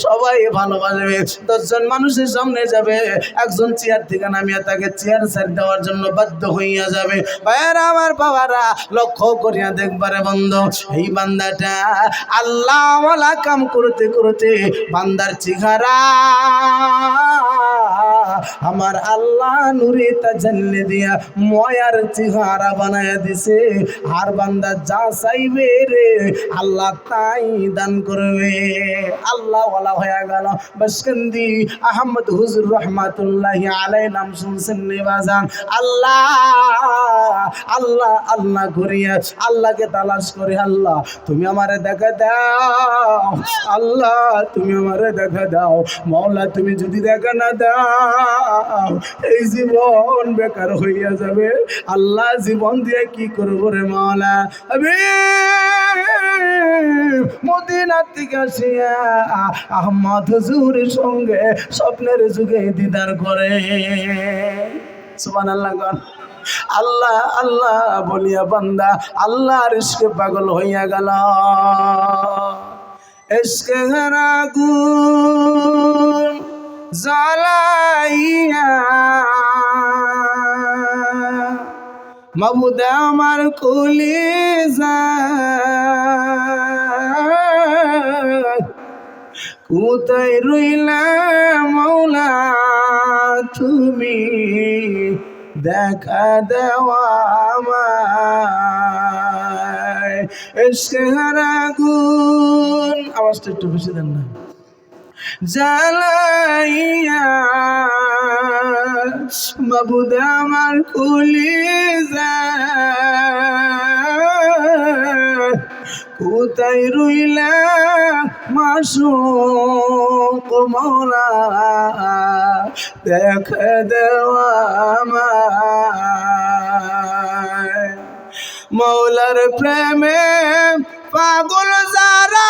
সবাই ভালোবাসবে। 10 জন মানুষের সামনে যাবে, একজন চেয়ার থেকে নামিয়ে তাকে চেয়ার সাইড দেওয়ার জন্য বাধ্য হইয়া যাবে। ভাইয়ারা আমার বাবারা, লক্ষ্য করিয়া দেখবারে বন্ধু, এই বান্দাটা আল্লাহ ওয়ালা কাম করতে করতে বান্দার চেহারা আমার আল্লাহ নূরে তাজাল্লি দিয়া ময়ার চেহারা বানায়া দিছে। আর বান্দা যা চাইবে রে, আল্লাহ তাই দান করবে। আল্লাহ ওয়ালা হয়ে গেল। বাসকান্দি আহমদ হুজুর রহমাতুল্লাহি আলাইহি নাম শুনছেন নিবাজান? আল্লাহ আল্লাহ আল্লাহ করিয়া আল্লাহকে তালাশ করে, আল্লাহ তুমি আমারে দেখা দাও, আল্লাহ তুমি আমারে দেখা দাও, মাওলা তুমি যদি দেখা না দাও এই জীবন বেকার হইয়া যাবে। আল্লাহ জীবন দিয়ে কি করবো রে মাওলা? মদিনা থেকে আসিয়া আহমদ হুজুরের সঙ্গে স্বপ্নের যুগে দিদার করে। সুবহানাল্লাহ। আল্লাহ আল্লাহ বলিয়া বান্দা আল্লাহর ইশকে পাগল হইয়া গেল। ইশকে আগুন জ্বালাইয়া মাবুদ আমার কলিজা কোথায় রইলা মাওলা তুমি, দেখা দেওয়া আমায়। ইশকে আগুন, আওয়াজটা একটু বেশি দেন না, জ্বালাইয়া মাবুদ আমার কলিজা কোথায় রইলা মাসুক মাওলা, দেখা দেওয়া আমায়। মৌলার প্রেমে পাগল যারা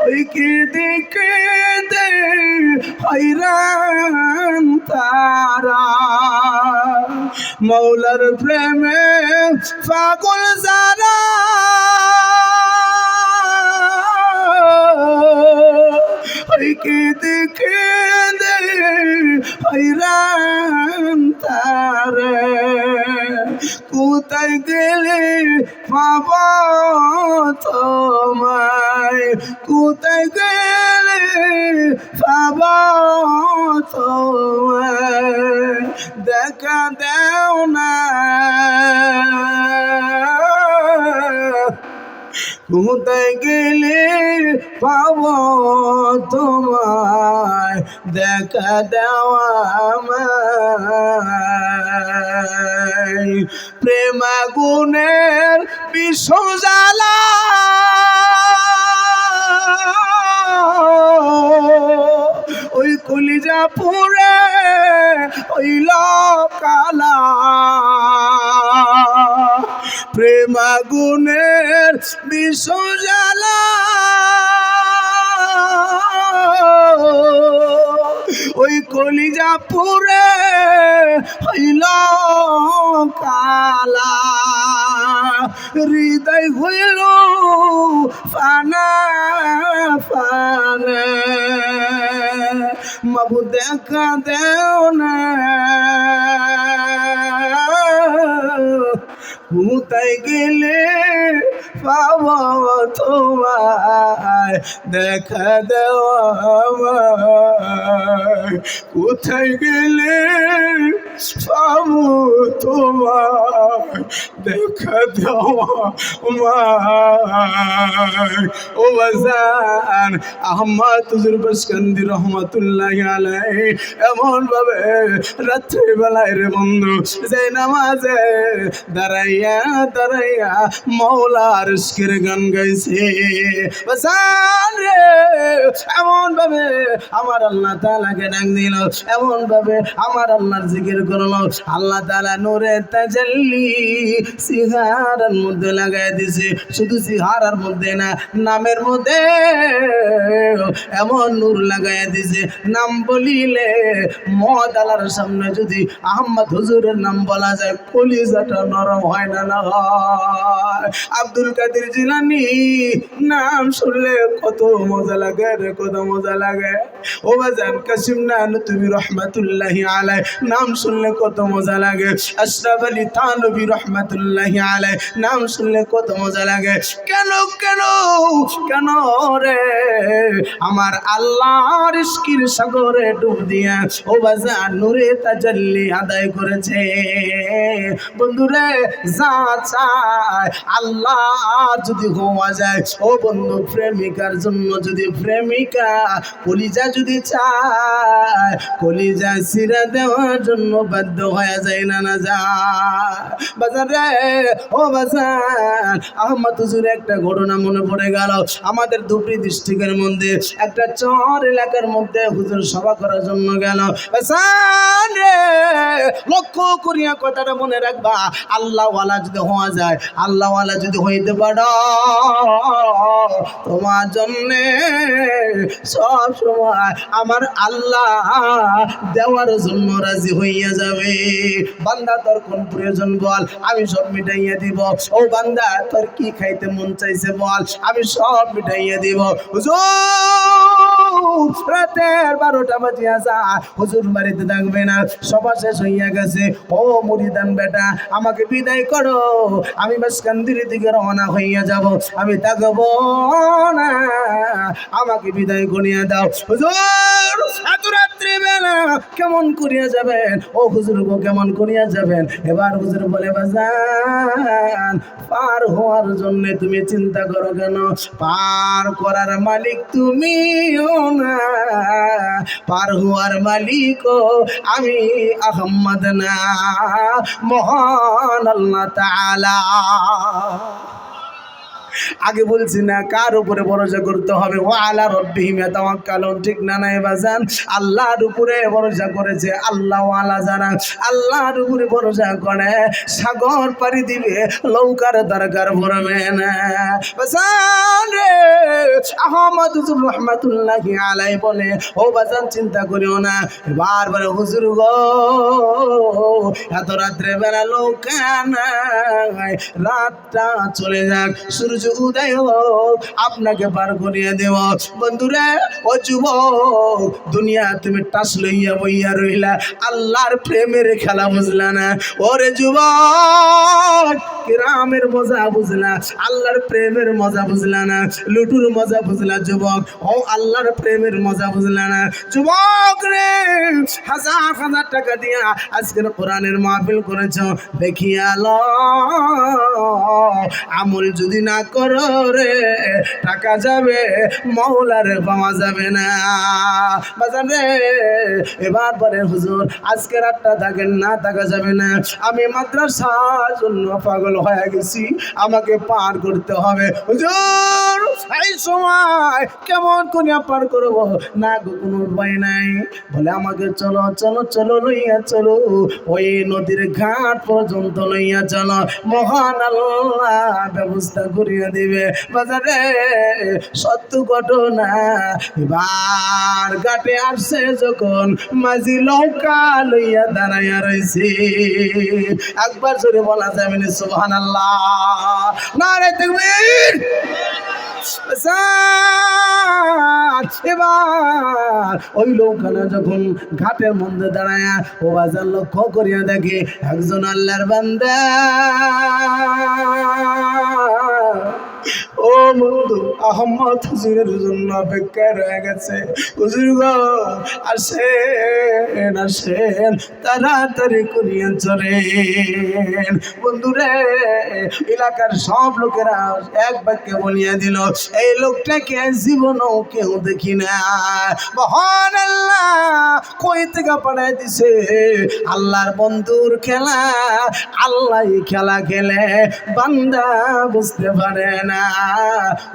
ওই কেঁদে কেঁদে হয়রান তারা মৌলার প্রেমে পাগল যারা ওই কেঁদে কেঁদে হয়রান তারে কোথায় গেলে পাবো তোমায় কোথায় গেলে পাবো তোমায় দেখা দেও না কোথায় গেলে পাবো তোমায় দেখা দেওয়া আমায় প্রেম আগুনের বিষম জ্বালা ওই কলিজা পুরে হইল কালা প্রেম আগুনের বিষম জ্বালা ওই কলিজা পুরে হইল কালা হৃদয় হইল ফানা ফানে মাবু দেখা দেও না কোথায় গেলে পাবো তোমায় দেখা দেওয়া আমায় কোথায় গেলে পাবো তোমায় দেখা দেওয়া আমায় ও বাজান আহমদ হুজুর বাসকান্দি রহমাতুল্লাহি আলাইহি এমন ভাবে রাত্রি বেলায় রে বন্ধু যে নামাজে দাঁড়াইয়া দাঁড়াইয়া মৌলার ইশকের গান গাইছে বাজান রে এমন ভাবে আমার আল্লাহ তাআলাকে ডাক দিল এমন ভাবে আমার আল্লাহর জিকির করলো আল্লাহ তাআলা নূরে তাজাল্লি সিহারার মধ্যে লাগাই দিয়েছে শুধু সিহারার মধ্যে না নামের মধ্যে এমন নূর লাগাই দিয়েছে নাম বলিলে মদ আলার সামনে যদি আহমদ হুজুরের নাম বলা যায় কলিজাটা নরম হয় না না হয় আব্দুল কাদের জিলানী নাম শুনলে কত মজা লাগে রে কত মজা লাগে ও বাজান কাসিম নানতুবি রহমাতুল্লাহি আলাইহি নাম শুনলে কত মজা লাগে আশরাফ আলী থানভী রহমাতুল্লাহি আলাইহি নাম শুনলে কত মজা লাগে কেন কেন কেন রে আমার আল্লাহর ইশকের সাগরে ডুব দিয়া ও বাজান নূরে তাজাল্লি আদায় করেছে বন্ধুরে যা চায় আল্লাহ যদি হওয়া যায় ও বন্ধু প্রেমিকার জন্য যদি প্রেমিকা কলিজা যদি চায় কলিজা ছিঁড়ে দেওয়ার জন্য বাধ্য হয়ে যায় না না যায় বাজার রে ও বাজার আহমদ হুজুর একটা ঘটনা মনে পড়ে গেল আমাদের ধুবড়ী ডিস্ট্রিক্টের মধ্যে একটা চর এলাকার মধ্যে হুজুর সভা করার জন্য গেল বাজার রে লক্ষ্য করিয়া কথাটা মনে রাখবা আল্লাহওয়ালা যদি হওয়া যায় আল্লাহওয়ালা যদি হইতে পারো তোমার জন্যে সব সময় আমার আল্লাহ দেওয়ার জন্য রাজি হইয়া যাবে বান্দা তোর কোন প্রয়োজন বল আমি সব মিটাইয়া দিব ও বান্দা তোর কি খাইতে মন চাইছে বল আমি সব মিটাইয়া দিব হুজুর রাতের 12টা বাজিয়া যায় হুজুর বাড়িতে থাকবে না সভা শেষ হইয়া গেছে ও মুরিদান বেটা আমাকে বিদায় করো আমি বাসকান্দির দিকে রওনা হইয়া যাব আমি থাকবো না আমাকে বিদায় করিয়া দাও হুজুর এত রাত্রি বেলা কেমন করিয়া যাবেন ও হুজুর গো কেমন করিয়া যাবেন এবার হুজুর বলে বাজান পার হওয়ার জন্য তুমি চিন্তা করো কেন পার করার মালিক তুমিও না পার হওয়ার মালিক আমি আহমদ না মহান আল্লাহ তাআলা আগে বলছি না কার উপরে ভরসা করতে হবে, ও আলা রব্বিহিম ইয়াতাওয়াক্কালুন, ঠিক না নাই বাজান? আল্লাহর উপরে ভরসা করেছে আল্লাহ ওয়ালা যারা আল্লাহর উপরে ভরসা করে সাগর পাড়ি দিবে, লৌকার দরকার পড়বে না বাজান রে। আহমদ হুজুর রহমাতুল্লাহি আলাইহি বলে, ও বাজান চিন্তা করিও না, বারবার হুজুর গো এত রাত্রে বেলা লৌকা নাই, রাতটা চলে যাক, সূর্য উদয় হোক, আপনাকে পার করিয়ে দেব। বন্ধুরা ও যুবক, দুনিয়া তুমি টাস লইয়া বইয়া রইলা, আল্লাহর প্রেমের খেলা বুঝলা না। ওরে যুবক, গ্রামের মজা বুঝলা, আল্লাহর প্রেমের মজা বুঝলা না, লুটুর মজা বুঝলা যুবক, ও আল্লাহর প্রেমের মজা বুঝলা না যুবক রে। হাজার হাজার টাকা দিয়া আজকের কোরআনের মাহফিল করেছ, দেখিয়া লো আমল যদি না করো রে, টাকা যাবে মওলারে পাওয়া যাবে না বাজান রে। এবার বলে হুজুর আজকে রাতটা থাকেন না, থাকা যাবে না, আমি মাদ্রাসার জন্য পাগল হয়ে গেছি, আমাকে পার করতে হবে। হুজুর এই সময় কেমন করে পার করবো? না গো কোনো উপায় নাই। বলে আমাকে চলো চলো চলো লইয়া চলো, ওই নদীর ঘাট পর্যন্ত লইয়া চলো, মহান আল্লাহ ব্যবস্থা করিয়া দিবে বাজারে। সত্য ঘটনা, এবার ঘাটে আসছে যখন মাঝি নৌকা লইয়া দাঁড়াইয়া রয়েছে, একবার জোরে বলা যাবে না সুবহানাল্লাহ, নারে তাকবীর। এবার ওই লোকখানা যখন ঘাটের মধ্যে দাঁড়ায়, ও বাজার লক্ষ্য করিয়া দেখে একজন আল্লাহর বান্দা। ও বন্ধু আহমদ হুজুরের জন্য অপেক্ষায় রয়ে গেছে। হুজুর গো আসেন আসেন, তাড়াতাড়ি করিয়া চলেন। বন্ধুরে এলাকার সব লোকেরা এক বাক্যে বলিয়া দিল, এই লোকটাকে জীবনও কেউ দেখি না। মহান আল্লাহ কই থেকে পাঠাই দিছে? আল্লাহর বন্ধুর খেলা, আল্লাহ খেলা খেলে বান্দা বুঝতে পারে না।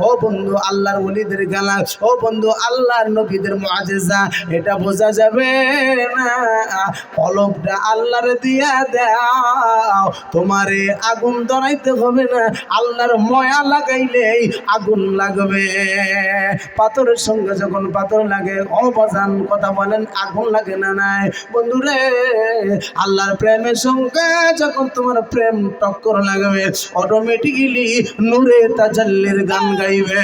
ও বন্ধু আল্লাহর ওলিদের খেলা, ও বন্ধু আল্লাহর নবীদের মুআজিজা, এটা বোঝা যাবে না। কলবটা আল্লাহর দিয়া দাও, তোমারে আগুন ধরাইতে হবে না, আল্লাহর ময়া লাগাইলেই আগুন লাগবে। পাথরের সঙ্গে যখন পাথর লাগে, ও বাজান কথা বলেন, আগুন লাগে না নাই? বন্ধুরে আল্লাহর প্রেমের সঙ্গে যখন তোমার প্রেম টক্কর লাগবে, অটোমেটিক্যালি নূরে তাজাল্লির গান গাইবে।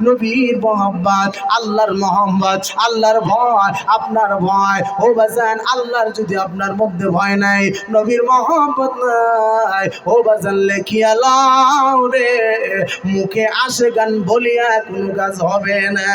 নবীর মহব্বত, আল্লাহর মহব্বত, আল্লাহর ভয়, আপনার ভয়। ও বাজান আল্লাহর যদি আপনার মধ্যে ভয় নাই, নবীর মহব্বত নাই, ও বাজান লেখিয়া লাও রে, মুখে আসে গান বলিয়া কোনো কাজ হবে না।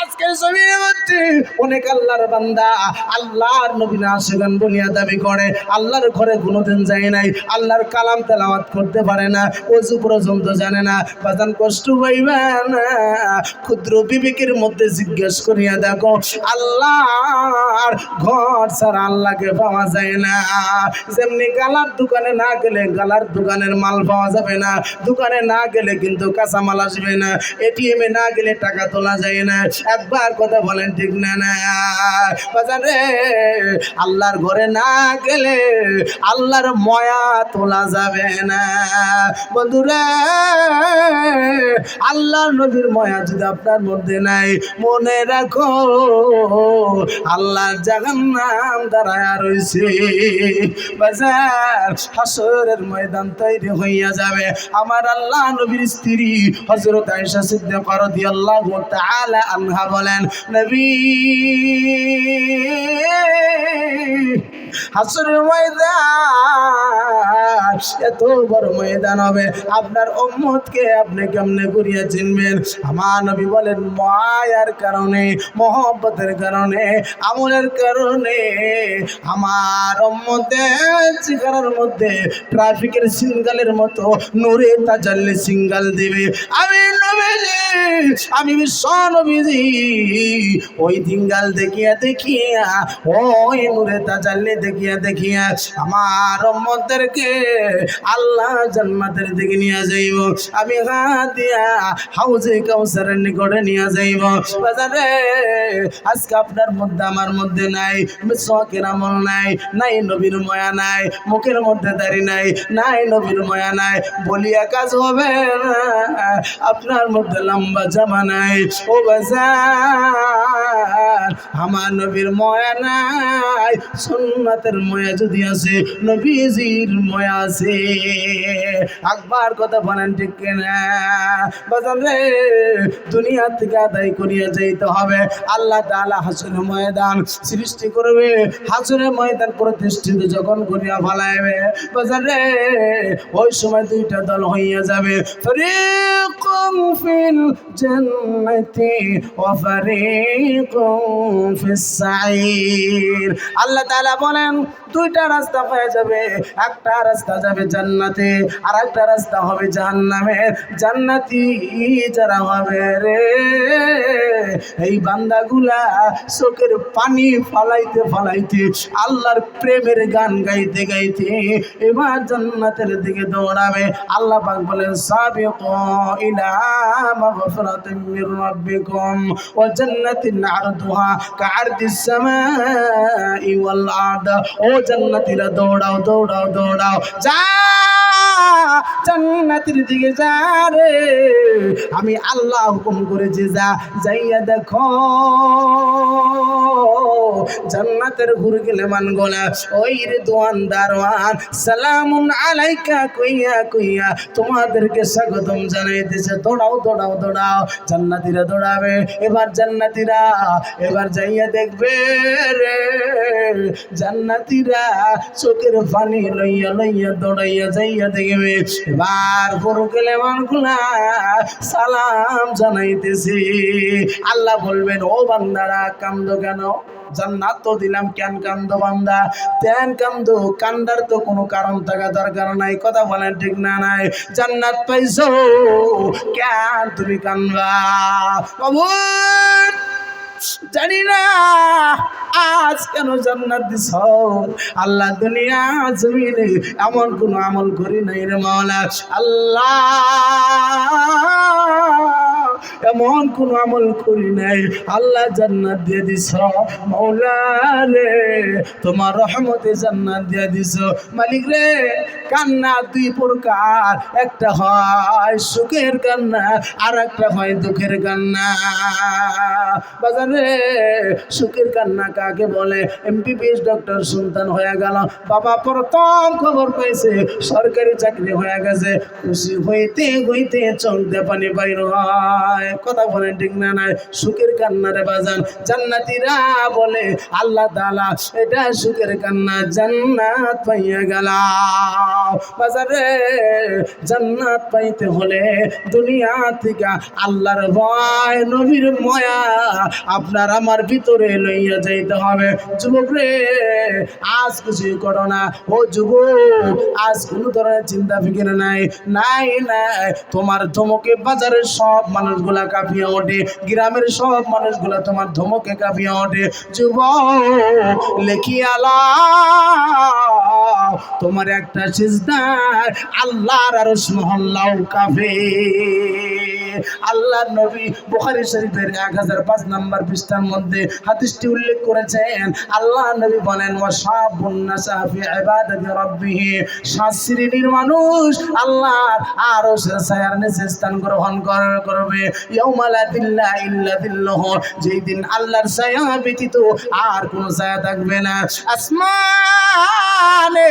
আজকের জমির মধ্যে অনেক আল্লাহর বান্দা আল্লাহর নবীর আসে গান বলিয়া দাবি করে, আল্লাহর ঘরে কোনোদিন যায় নাই, আল্লাহর কালাম তেলাওয়াত করতে পারে না, ওযু পর্যন্ত জানে না। বাজান কষ্ট পাইবা না, ক্ষুদ্র বিবেকের মধ্যে জিজ্ঞেস করিয়া দেখো, আল্লাহর ঘর ছাড়া আল্লাহকে পাওয়া যায় না। যেমনি গালার দোকানে না গেলে গালার দোকানের মাল পাওয়া যাবে না, দোকানে না গেলে কিন্তু কাঁচা মাল আসবে না, এটিএম এ না গেলে টাকা তোলা যায় না। একবার কথা বলেন ঠিক না না বাজান রে? আল্লাহর ঘরে না গেলে আল্লাহর ময়া তোলা যাবে না। বন্ধুরা আল্লাহর নবীর ময়া যদি আপনার মধ্যে নাই, মনে রাখো আল্লাহর জাহান্নাম দাঁড়ায়া রইছে। বাজার হাসরের ময়দান তৈরি হইয়া যাবে। আমার আল্লাহ নবীর স্ত্রী হযরত আয়েশা সিদ্দিকা রাদিয়াল্লাহু তাআলা আনহা বলেন, নবী হাসরের ময়দান এত বড় ময়দান হবে, আপনার উম্মতকে আপনি কেমনে করিয়া চিনবেন? আমার নবী বলেন, মায়ার কারণে, মহব্বতের কারণে, আমলের কারণে আমার উম্মতের চেহারার মধ্যে ট্রাফিকের সিগন্যালের মতো নূরে তাজাল্লি সিগন্যাল দিবে। আমি নবী আমি বিশ্ব নবীজি ওই দিনগাল দেখিয়া দেখিয়া ওই নূরে তাজাল্লি দেখিয়া দেখিয়া আমার উম্মতদেরকে আল্লাহ জান্নাতের দিকে নিয়ে যাইব। আমি হাত দিয়া হাউজে কাউসারের নিকটে নিয়ে যাইব। বাজারে আজকে আপনার মধ্যে আমার মধ্যে নাই মিসওয়াকের আমল নাই, নাই নবীর মায়া নাই, মুখের মধ্যে দাড়ি নাই, নাই নবীর মায়া নাই, বলিয়া কাজ হবে না। আপনার মধ্যে লম্বা জামা নাই, ও বাজার আমার নবীর মায়া নাই, সুন্নাতের মায়া যদি আছে নবীজির মায়া আছে। একবার কথা বলেন ঠিক কিনা? বাজার রে দুনিয়া থেকে আদায় করিয়া যাইতে হবে। আল্লাহ তাআলা হাসরের ময়দান সৃষ্টি করবে, হাসরের ময়দান প্রতিষ্ঠিত যখন করিয়া ফেলাইবে বাজার রে, ওই সময় দুইটা দল হইয়া যাবে, ফরিকুম ফিল জান্নাতি ওয়া ফরিকুম ফিস সাঈর। আল্লাহ তাআলা বলেন দুইটা রাস্তা হয়ে যাবে, একটা রাস্তা যাবে জান্নাতে আর একটা রাস্তা হবে জাহান্নামে। জান্নাতি যারা হবে রে, এই বান্দাগুলা চোখের পানি ফালাইতে ফালাইতে আল্লাহর প্রেমের গান গাইতে গাইতে এবার জান্নাতের দিকে দৌড়াবে। আল্লাহ পাক বলেন সাবিকু ইলা মাগফিরাতিন মির রাব্বিকুম ওয়া জান্নাতিন আরদুহা কাআরদিস সামাই ওয়াল আরদ। ও জান্নাতীরা দৌড়াও দৌড়াও দৌড়াও, যা জান্নাতের দিকে যা রে, আমি আল্লাহ হুকুম করেছি যা, যাইয়া দেখো জান্নাতের ঘুরে গেলে মান গোলা ওই রে দোয়ান দারওয়ান সালামুন আলাইকা কইয়া কইয়া তোমাদেরকে স্বাগতম জানাইতেছে। দৌড়াও দৌড়াও দৌড়াও, জান্নাতীরা দৌড়াবে। এবার জান্নাতীরা এবার যাইয়া দেখবে রে, জান্নাতীরা চোখের পানি লইয়া লইয়া দৌড়াইয়া যাইয়া দেখবে এবার গরু গেলে মানগুলা সালাম জানাইতেছে। আল্লাহ বলবেন ও বান্দারা কান্দো কেন? জান্নাত তো দিলাম, কেন কান্দো বান্দা? তেন কান্দো, কান্দার তো কোনো কারণ থাকা দরকার নাই। কথা বলেন ঠিক না নাই? জান্নাত পাইছো কেন তুমি কান্দবা? বাবু জানি না আজ কেন জান্নাত দিছ। আল্লাহ দুনিয়া জমিনে এমন কোন আমল করি নাই রে মাওলা। আল্লাহ এমন কোন আমল করি নাই, আল্লাহ জান্নাত দিয়ে দিছ মাওলা রে, তোমার রহমতে জান্নাত দিয়ে দিছ মালিক রে। কান্না দুই প্রকার, একটা হয় সুখের কান্না আর একটা হয় দুঃখের কান্না। বাজারে সুখের কান্না কাকে বলে? এমবিবিএস ডক্টর সন্তান হয়ে গেল, বাবা প্রথম খবর পাইছে সরকারি চাকরি হয়ে গেছে, খুশি হইতে হইতে চোখ দিয়ে পানি বাইর হয়। কথা বলেন ঠিক না নাই? সুখের কান্না রে বাজান। জান্নাতীরা বলে আল্লাহ তাআলা এটা সুখের কান্না, জান্নাত পাইয়া গেলাম। বাজারে জান্নাত পাইতে হলে দুনিয়া থেকে আল্লাহর ভয় নবীর মায়া আপনার আমার ভিতরে লইয়া যাইতে হবে। যুবক রে আজ কিছুই করো না, ও যুবক আজ কোন ধরনের চিন্তা ফিকির নাই, নাই নাই। তোমার ধমকে বাজারের সব মানুষগুলা কাঁপিয়ে ওঠে, গ্রামের সব মানুষগুলা তোমার ধমকে কাঁপিয়ে ওঠে। যুবক লেখিয়ালা তোমার একটা সিজদায় আল্লাহর আরশ মহল্লাও কাঁপে। আল্লাহর নবী বুখারী শরীফের 1005 নম্বর পৃষ্ঠার মধ্যে হাদিসটি উল্লেখ করেছেন। আল্লাহ নবী বলেন ওয়াশাবুন নাসা ফি ইবাদাতি রাব্বিহি, 7 শ্রেণীর মানুষ আল্লাহর আরশের ছায়ার নিচে স্থান গ্রহণ করবে। ইয়াউমা লা দিল্লা ইল্লা দিল্লুহু, যেই দিন আল্লাহর ছায়া ব্যতীত আর কোনো ছায়া থাকবে না। আসমানে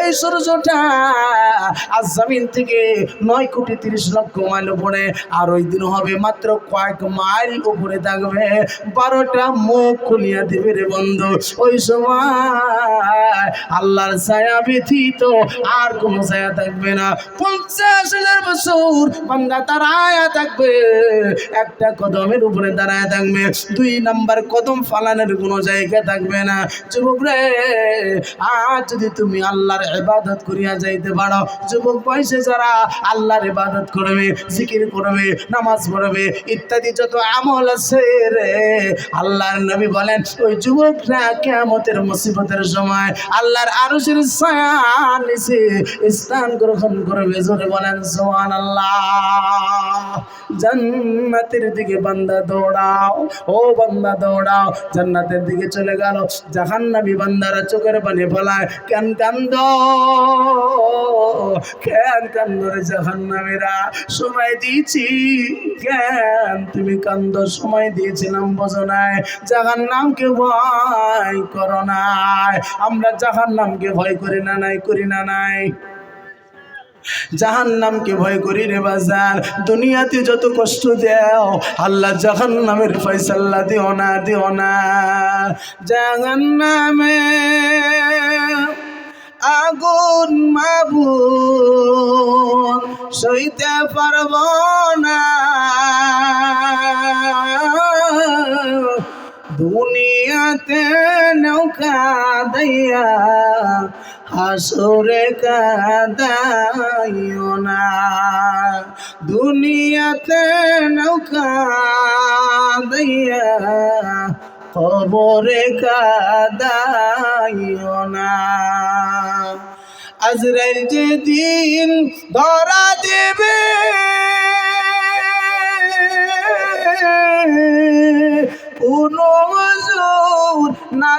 এই সূর্যটা আজ জমিন থেকে 9,30,00,000 মাইল উপরে, আর ওই দিন হবে মাত্র কয়েক মাইল উপরে থাকবে। 12টা মুখ খুলিয়া দিবে রে বন্ধু। ওই সময় আল্লাহর ছায়া ব্যতীত আর কোনো ছায়া থাকবে না। 50,000 বছর বান্দা তার আয়া থাকবে, একটা কদমের উপরে দাঁড়ায় থাকবে, 2 নাম্বার কদম ফালানোর কোনো জায়গা থাকবে না। যুবক রে, আজ যদি তুমি আল্লাহর ইবাদত করিয়া যাইতে পারো, যুবক বয়সে যারা আল্লাহর ইবাদত করবে, জিকির করবে, নামাজ পড়বে, ইত্যাদি যত আমল আছে রে, আল্লাহর নবী বলেন ওই যুবকরা কিয়ামতের মুসিবতের সময় আল্লাহর আরশের ছায়ার নিচে স্থান গ্রহণ করবে। জোরে বলেন সুবহানাল্লাহ। জান্নাতের দিকে বান্দা দৌড়াও, ও বান্দা দৌড়াও, জান্নাতের দিকে চলে গেল। জাহান্নামী বান্দারা চোখের পানি ফেলায়, কেন কান্দ, কেন কান্দ রে জাহান্নামীরা? সময় দিয়েছি, কেন তুমি কান্দ? সময় দিয়েছিলাম বোঝো নাই, জাহান্নামকে ভয় করো নাই। আমরা জাহান্নামকে ভয় করি না নাই? করি না নাই? জাহান্নামকে ভয় করি রে বাজার। দুনিয়াতে যত কষ্ট দেও আল্লাহ জাহান্নামের ফয়সালা দিও না, দিও না। জাহান্নামে আগুন মাবুন সইতে পারব না, দুনিয়াতে নৌকা দিয়া হাসরে কাদাইও না, দুনিয়াতে নৌকা দিয়া কবরে কাদাইও না। আজরাইল যেদিন ধরা দেবে কোনো মজুর না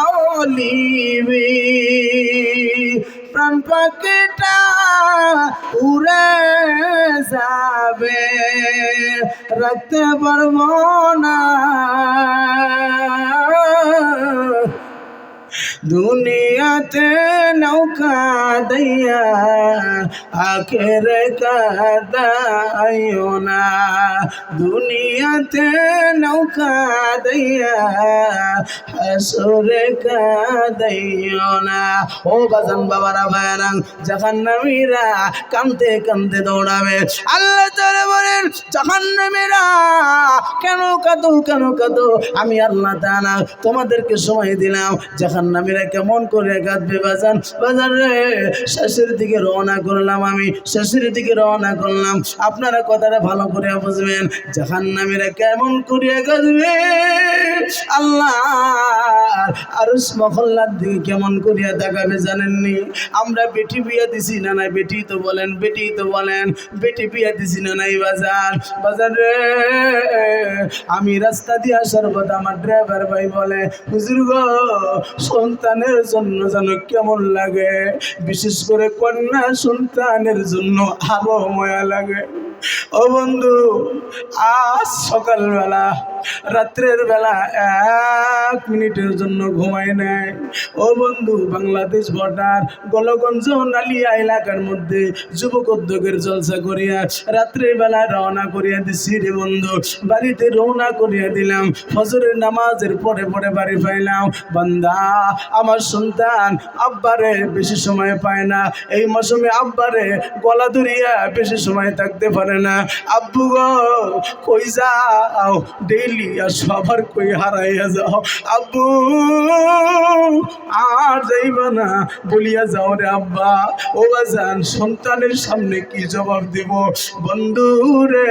চলিবে, প্রাণ পাখিটা উড়ে যাবে, রাখতে পারবো না। দুনিয়াতে নৌকা দিয়া আখেরে কাদাইও না, দুনিয়াতে নৌকা দিয়া হাসরে কাদাইও না। ও বাজান বাবারা ভাইরা, জাহান্নামীরা কাঁদতে কাঁদতে দৌড়াবে। আল্লাহ তাআলা বলেন, জাহান্নামীরা কেন কাঁদো, কেন কাঁদো? আমি আল্লাহ তাআলা তোমাদেরকে সময় দিলাম। জাহান্নামীরা কেমন করে কাঁদবে বাজান? বাজান রে, শেষের দিকে রওনা করলাম, আমি শেষের দিকে রওনা করলাম। আপনারা কথাটা ভালো করে বুঝবেন, জাহান্নামীরা কেমন করে কাঁদবে। আল্লাহ আরশ মহল্লার দিকে কেমন করিয়া তাকাবে জানেননি? আমরা বেটি বিয়া দিছি না নাই? বেটি তো বলেন, বেটি তো বলেন, বেটি বিয়া দিছি না নাই বাজার? বাজার রে, আমি রাস্তা দিয়ে আসার পথে আমার ড্রাইভার ভাই বলে, হুজুর গো, সন্তানের জন্য যেন কেমন লাগে, বিশেষ করে কন্যা সন্তানের জন্য আরো মায়া লাগে। ও বন্ধু, আজ সকালবেলা রাত্রের বেলা 1 মিনিটের জন্য ঘুমাই নাই। ও বন্ধু, বাংলাদেশ বর্ডার গোলগঞ্জ নালিয়া এলাকার মধ্যে যুবক উদ্যোগের জলসা করিয়া রাত্রের বেলা রওনা করিয়া দিছি রে বন্ধু। বাড়িতে রওনা করিয়া দিলাম, ফজরের নামাজের পরে পরে বাড়ি পাইলাম। বান্দা, আমার সন্তান আব্বারে বেশি সময় পায় না, এই মৌসুমে আব্বারে গলা ধরিয়া বেশি সময় থাকতে পারে না। আব্বু গো, কই যাও? ডেইলি আর সবার কই হারাইয়া যাও। আব্বু আর যাইবা না বলিয়া যাও রে আব্বা। ও বাজান, সন্তানের সামনে কি জবাব দিব? বন্ধু রে,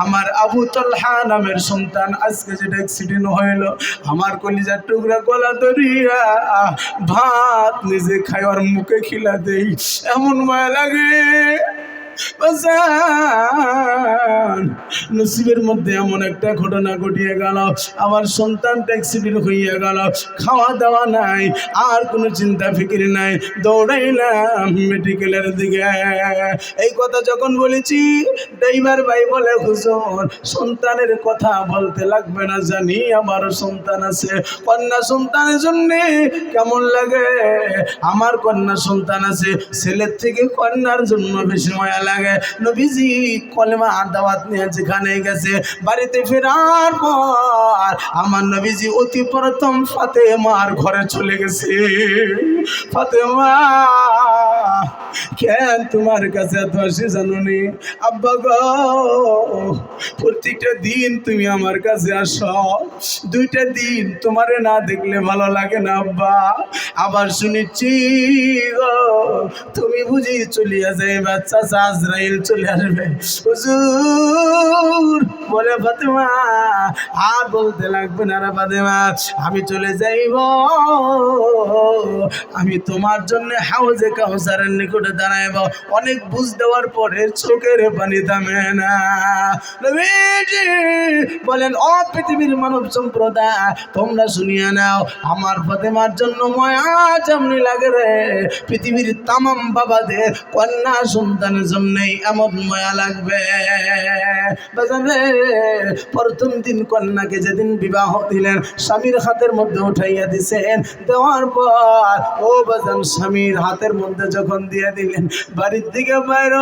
আমার আবু তালহা নামের সন্তান আজকে যেটা অ্যাক্সিডেন্ট হইল, আমার কলিজার টুকরা গলা ধরিয়া ভাত নিজে খাই আর মুখে খিলা দেই, এমন মায়া লাগে। নসিবের মধ্যে এমন একটা ঘটনা ঘটিয়ে গেল, আমার সন্তানটা অ্যাক্সিডেন্ট হইয়া গেল, খাওয়া দাওয়া নাই, আর কোনো চিন্তা ফিকির নাই, দৌড়াইলাম মেডিকেলের দিকে। এই কথা যখন বলেছি, ড্রাইভার ভাই বলে, হুজুর সন্তানের কথা বলতে লাগবে না, জানি আমার সন্তান আছে। কন্যা সন্তানের জন্য কেমন লাগে? আমার কন্যা সন্তান আছে, ছেলের থেকে কন্যার জন্য বেশি মায়া লাগে। নবীজি কলেমা আর দাওয়াত নিয়ে যেখানে গেছে, বাড়িতে ফেরার পর আমার নবীজি অতি প্রথম ফাতেমার ঘরে চলে গেছে। ফাতেমা কেন তোমার কাছে এত আসি জানুনি? আব্বা গো, প্রত্যেকটা দিন তুমি আমার কাছে আসো, 2টা দিন তোমারে না দেখলে ভালো লাগে না আব্বা। আবার শুনেছি গো তুমি বুঝি চলিয়া যাই, বাচ্চা আজরাইল চলে আসবে। হুজুর বলে ফাতেমা আর বলতে লাগবে না রে ফাতেমা, আমি চলে যাইব, আমি তোমার জন্য হাউজে কাউসারের নিকটে দাঁড়াইব। অনেক বুঝ দেওয়ার পরে চোখের পানি থামে না। নবীজি বলেন, ও পৃথিবীর মানব সম্প্রদায়, তোমরা শুনিয়া নাও, আমার ফাতেমার জন্য মায়া যেমনি লাগে রে, পৃথিবীর তামাম বাবাদের কন্যা সন্তানের জন্যই এমন মায়া লাগবে। প্রথম দিন কন্যাকে যেদিন বিবাহ দিলেন, স্বামীর হাতের মধ্যে উঠাইয়া দিছেন, দেওয়ার পর ও বাজান স্বামীর হাতের মধ্যে যখন দিয়ে দিলেন, বাড়ির দিকে বাইর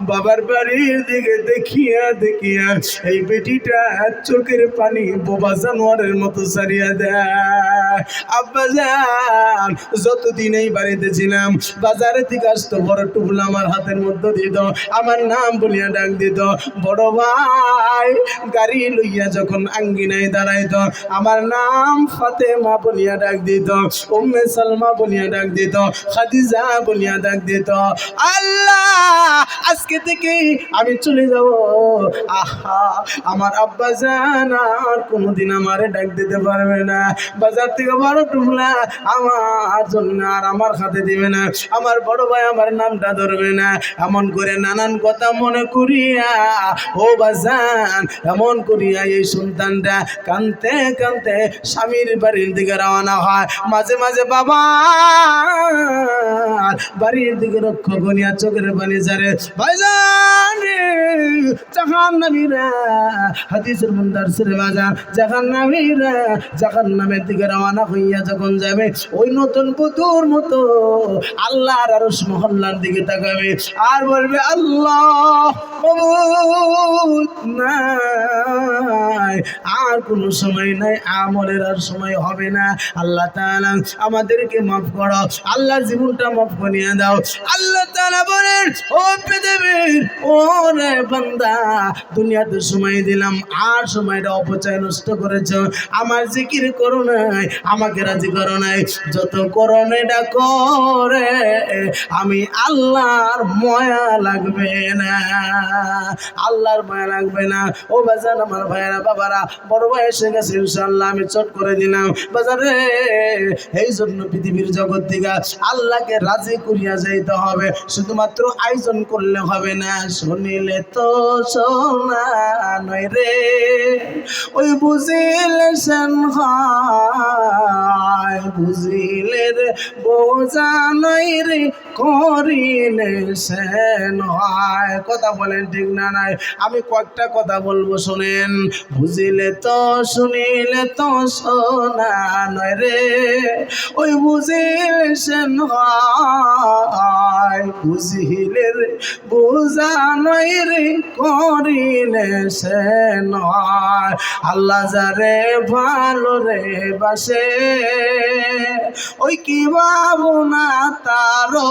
বাবার বাড়ির দিকে দেখিয়া দেখিয়া এই বেটিটা চোখের পানি বোবা জানোয়ারের মতো সারিয়া দেয়। আব্বা যান, যতদিন এই বাড়িতে ছিলাম, বাজারের দিকে আসতো, বড় টুপলা আমার হাতের মধ্যে দিত, আমার নাম বলিয়া ডাক দিত। বড় ভাই গাড়ি লইয়া যখন আঙ্গিনায় দাঁড়াইতো, আমার নাম ফাতেমা বলিয়া ডাক দিত, উম্মে সালমা বলিয়া ডাক দিত, খাদিজা বলিয়া ডাক দিত। আল্লাহ, আজকে থেকে আমি চলে যাব, আহা আমার আব্বা জান আর কোনোদিন আমারে ডাক দিতে পারবে না। বাজার থেকে বড় টুকলা আমার জন্য আর আমার হাতে দিবে না, আমার বড় ভাই আমার নামটা ধরবে না। এমন করে নানান কথা মনে করিয়া ও বাজান, এমন করিয়া এই সন্তানটা কানতে কানতে স্বামীর বাড়ির দিকে রওনা হয়। মাঝে মাঝে বাবা বাড়ির দিকে রক্ষা করিয়া চোখের পানি ছাড়ে। ভাইজান রে, জাহান্নামীরা, হাদিসের মুন্দার ছেড়ে বাজান, জাহান্নামীরা জাহান্নামের দিকে রওনা হইয়া যখন যাবে, ওই নতুন বধূর মতো আল্লাহর আরশ মহল্লার দিকে তাকাবে আর বলবে, আল্লাহ নাই, আর কোনো সময় নাই, আমলের আর সময় হবে না। আল্লাহ তাআলা আমাদেরকে মাফ করো, আল্লাহ জীবনটা মাফ করিয়ে দাও। আল্লাহ তাআলা বলেন, ও পৃথিবীর ও রে বান্দা, দুনিয়াতে সময় দিলাম আর সময়টা অপচয় নষ্ট করেছো, আমার জিকির করো নাই, আমাকে রাজি করো নাই। যত করণেটা করে আমি আল্লাহর মায়া লাগবে না, আল্লাহর মায়া লাগবে না। ও বাজান আমার ভাইয়েরা বাবারা, বড় ভাই এসে গেছে, ইনশাআল্লাহ আমি চট করে দিলাম। বাজারে এই জন্য পৃথিবীর জগৎ থেকে আল্লাহকে রাজি করিয়া যাইতে হবে, শুধুমাত্র আয়োজন করলে হবে না। শুনিলে তো শোনা নয় রে, ওই বুঝিলে সেন হয়, বুঝিলে রে বোঝা নয় রে, করিলে সেন হয়। কথা বলেন ঠিক না নাই? আমি কয়েকটা কথা বলবো, শোনেন। বুঝিলে তো শুনিলে তো শোনা নয় রে, ওই বুঝিলে সেন হয়, বুঝিলে রে বোঝা নয় রে, করিলে সেন হয়। আল্লাহ যারে ভালো রে বাসে, ওই কি ভাবনা তারো,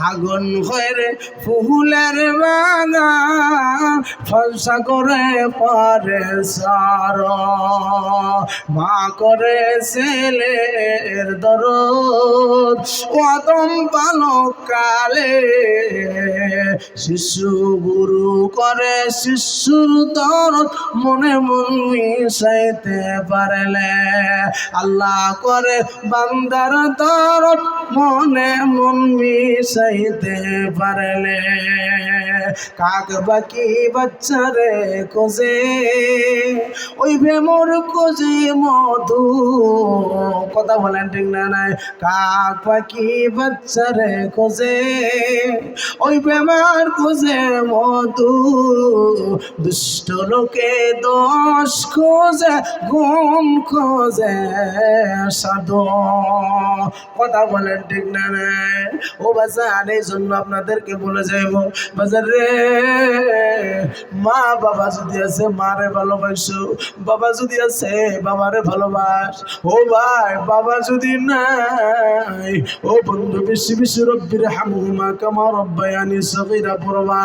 আগুন হয়ে রে ফুলের বাগান, ফলসা করে পরে সার, মা করে ছেলের দরদ, কদম বালক কালে, শিশু গুরু করে শিশুর দরদ, মনে মন মিশাইতে পারলে আল্লাহ করে বান্দার দরদ, মনে মন মিশাইতে পারলে। কাক বাকি বাচ্চারে খোঁজে, ওই ভেমর খোঁজে মধু। কথা বলেন ঠিক না নাই? কাক পাখি বাচ্চারে খোঁজে, ওই বেমার খোঁজে মধু। দুষ্ট লোকে দোষ খোঁজে, গুণ খোঁজে সাধু। কথা বলে বলেন ঠিক না নাই? ও বাজান, এই জন্য আপনাদেরকে বলে যাইব বাজার রে, মা বাবা যদি আছে মারে ভালোবাসো, বাবা যদি আছে বাবারে ভালোবাস। ও ভাই, বাবা যদি নাই, ও বন্ধু, বেশি বেশি রব্বির হামহুমা কামা রব্বায়ানি সগীরা পড়বা,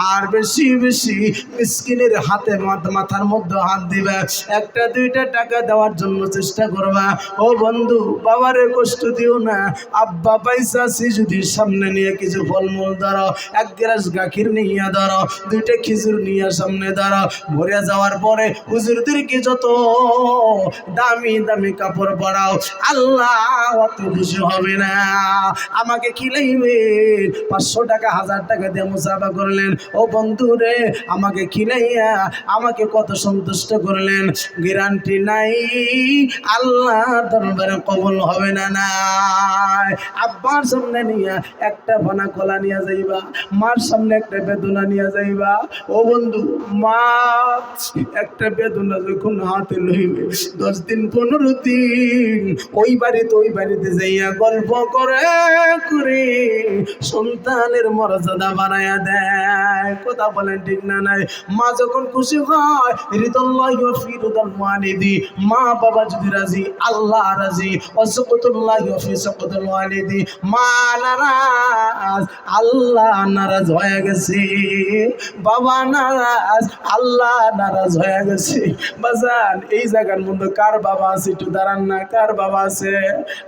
আর বেশি বেশি মিসকিনের হাতে মাথার মধ্যে হাত দিবা, একটা দুইটা টাকা দেওয়ার জন্য চেষ্টা করবা। ও বন্ধু, বাবারে কষ্ট দিও না। আব্বা পাইসাছি যদি সামনে নিয়ে কিছু ফলমূল ধরো, এক গ্লাস গাখির নিয়ে ধরো, দুইটা খিজুর নিয়ে সামনে ধরো, মরে যাওয়ার পরে হুজুরদেরকে যত দামি দামি কাপড় পরাও, আল্লাহ অত খুশি হবে না। আমাকে খিলাইবেন, 500 টাকা 1000 টাকা দিয়ে মুসাফা করলেন। ও বন্ধু রে, আমাকে খিলাইয়া আমাকে কত সন্তুষ্ট করলেন, গ্যারান্টি নাই আল্লাহ দরবারে কবুল হবে না। নাই, আব্বার সামনে নিয়ে একটা বানা কলা নিয়ে যাইবা, মার সামনে একটা বেদনা নিয়ে যাইবা। ও বন্ধু, মা একটা বেদনা যখন হাতে লইবে, 10 দিন 15 দিন ওই বাড়িতে যাইয়া গল্প করে করে সন্তানের মর্যাদা বাড়াইয়া দেয়। কথা বলেন ঠিক না নাই? মা যখন খুশি হয়, রিদাল্লাহি ওয়া ফি রিদাল ওয়ালিদি, মা বাবা যদি রাজি, আল্লাহ রাজি। ওয়াসাকাতুল্লাহি ওয়া ফি সাকাতুল ওয়ালিদি, মা নারাজ, আল্লাহ নারাজ হয়ে গেছে। বাবা নারাজ, আল্লাহ নারাজ হয়ে গেছে। বাজান, এই জায়গার মধ্যে কার বাবা আছে একটু দাঁড়ান না? কার বাবা আছে?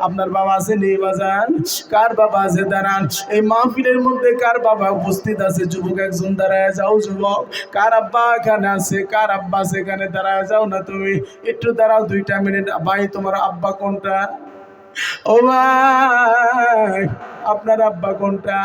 আপনার বাবা আছে নেই বাজান? কার বাবা আছে? দাঁড়ান। এই মাহফিলের মধ্যে কার বাবা উপস্থিত আছে? যুবক একজন দাঁড়ায় যাও। যুবক, কার আব্বা এখানে আছে? কার আব্বা আছে এখানে? দাঁড়ায় যাও না তুমি, একটু দাঁড়াও 2টা মিনিট। ভাই, তোমার আব্বা কোনটা? ও ভাই, আপনার আব্বা কোনটা?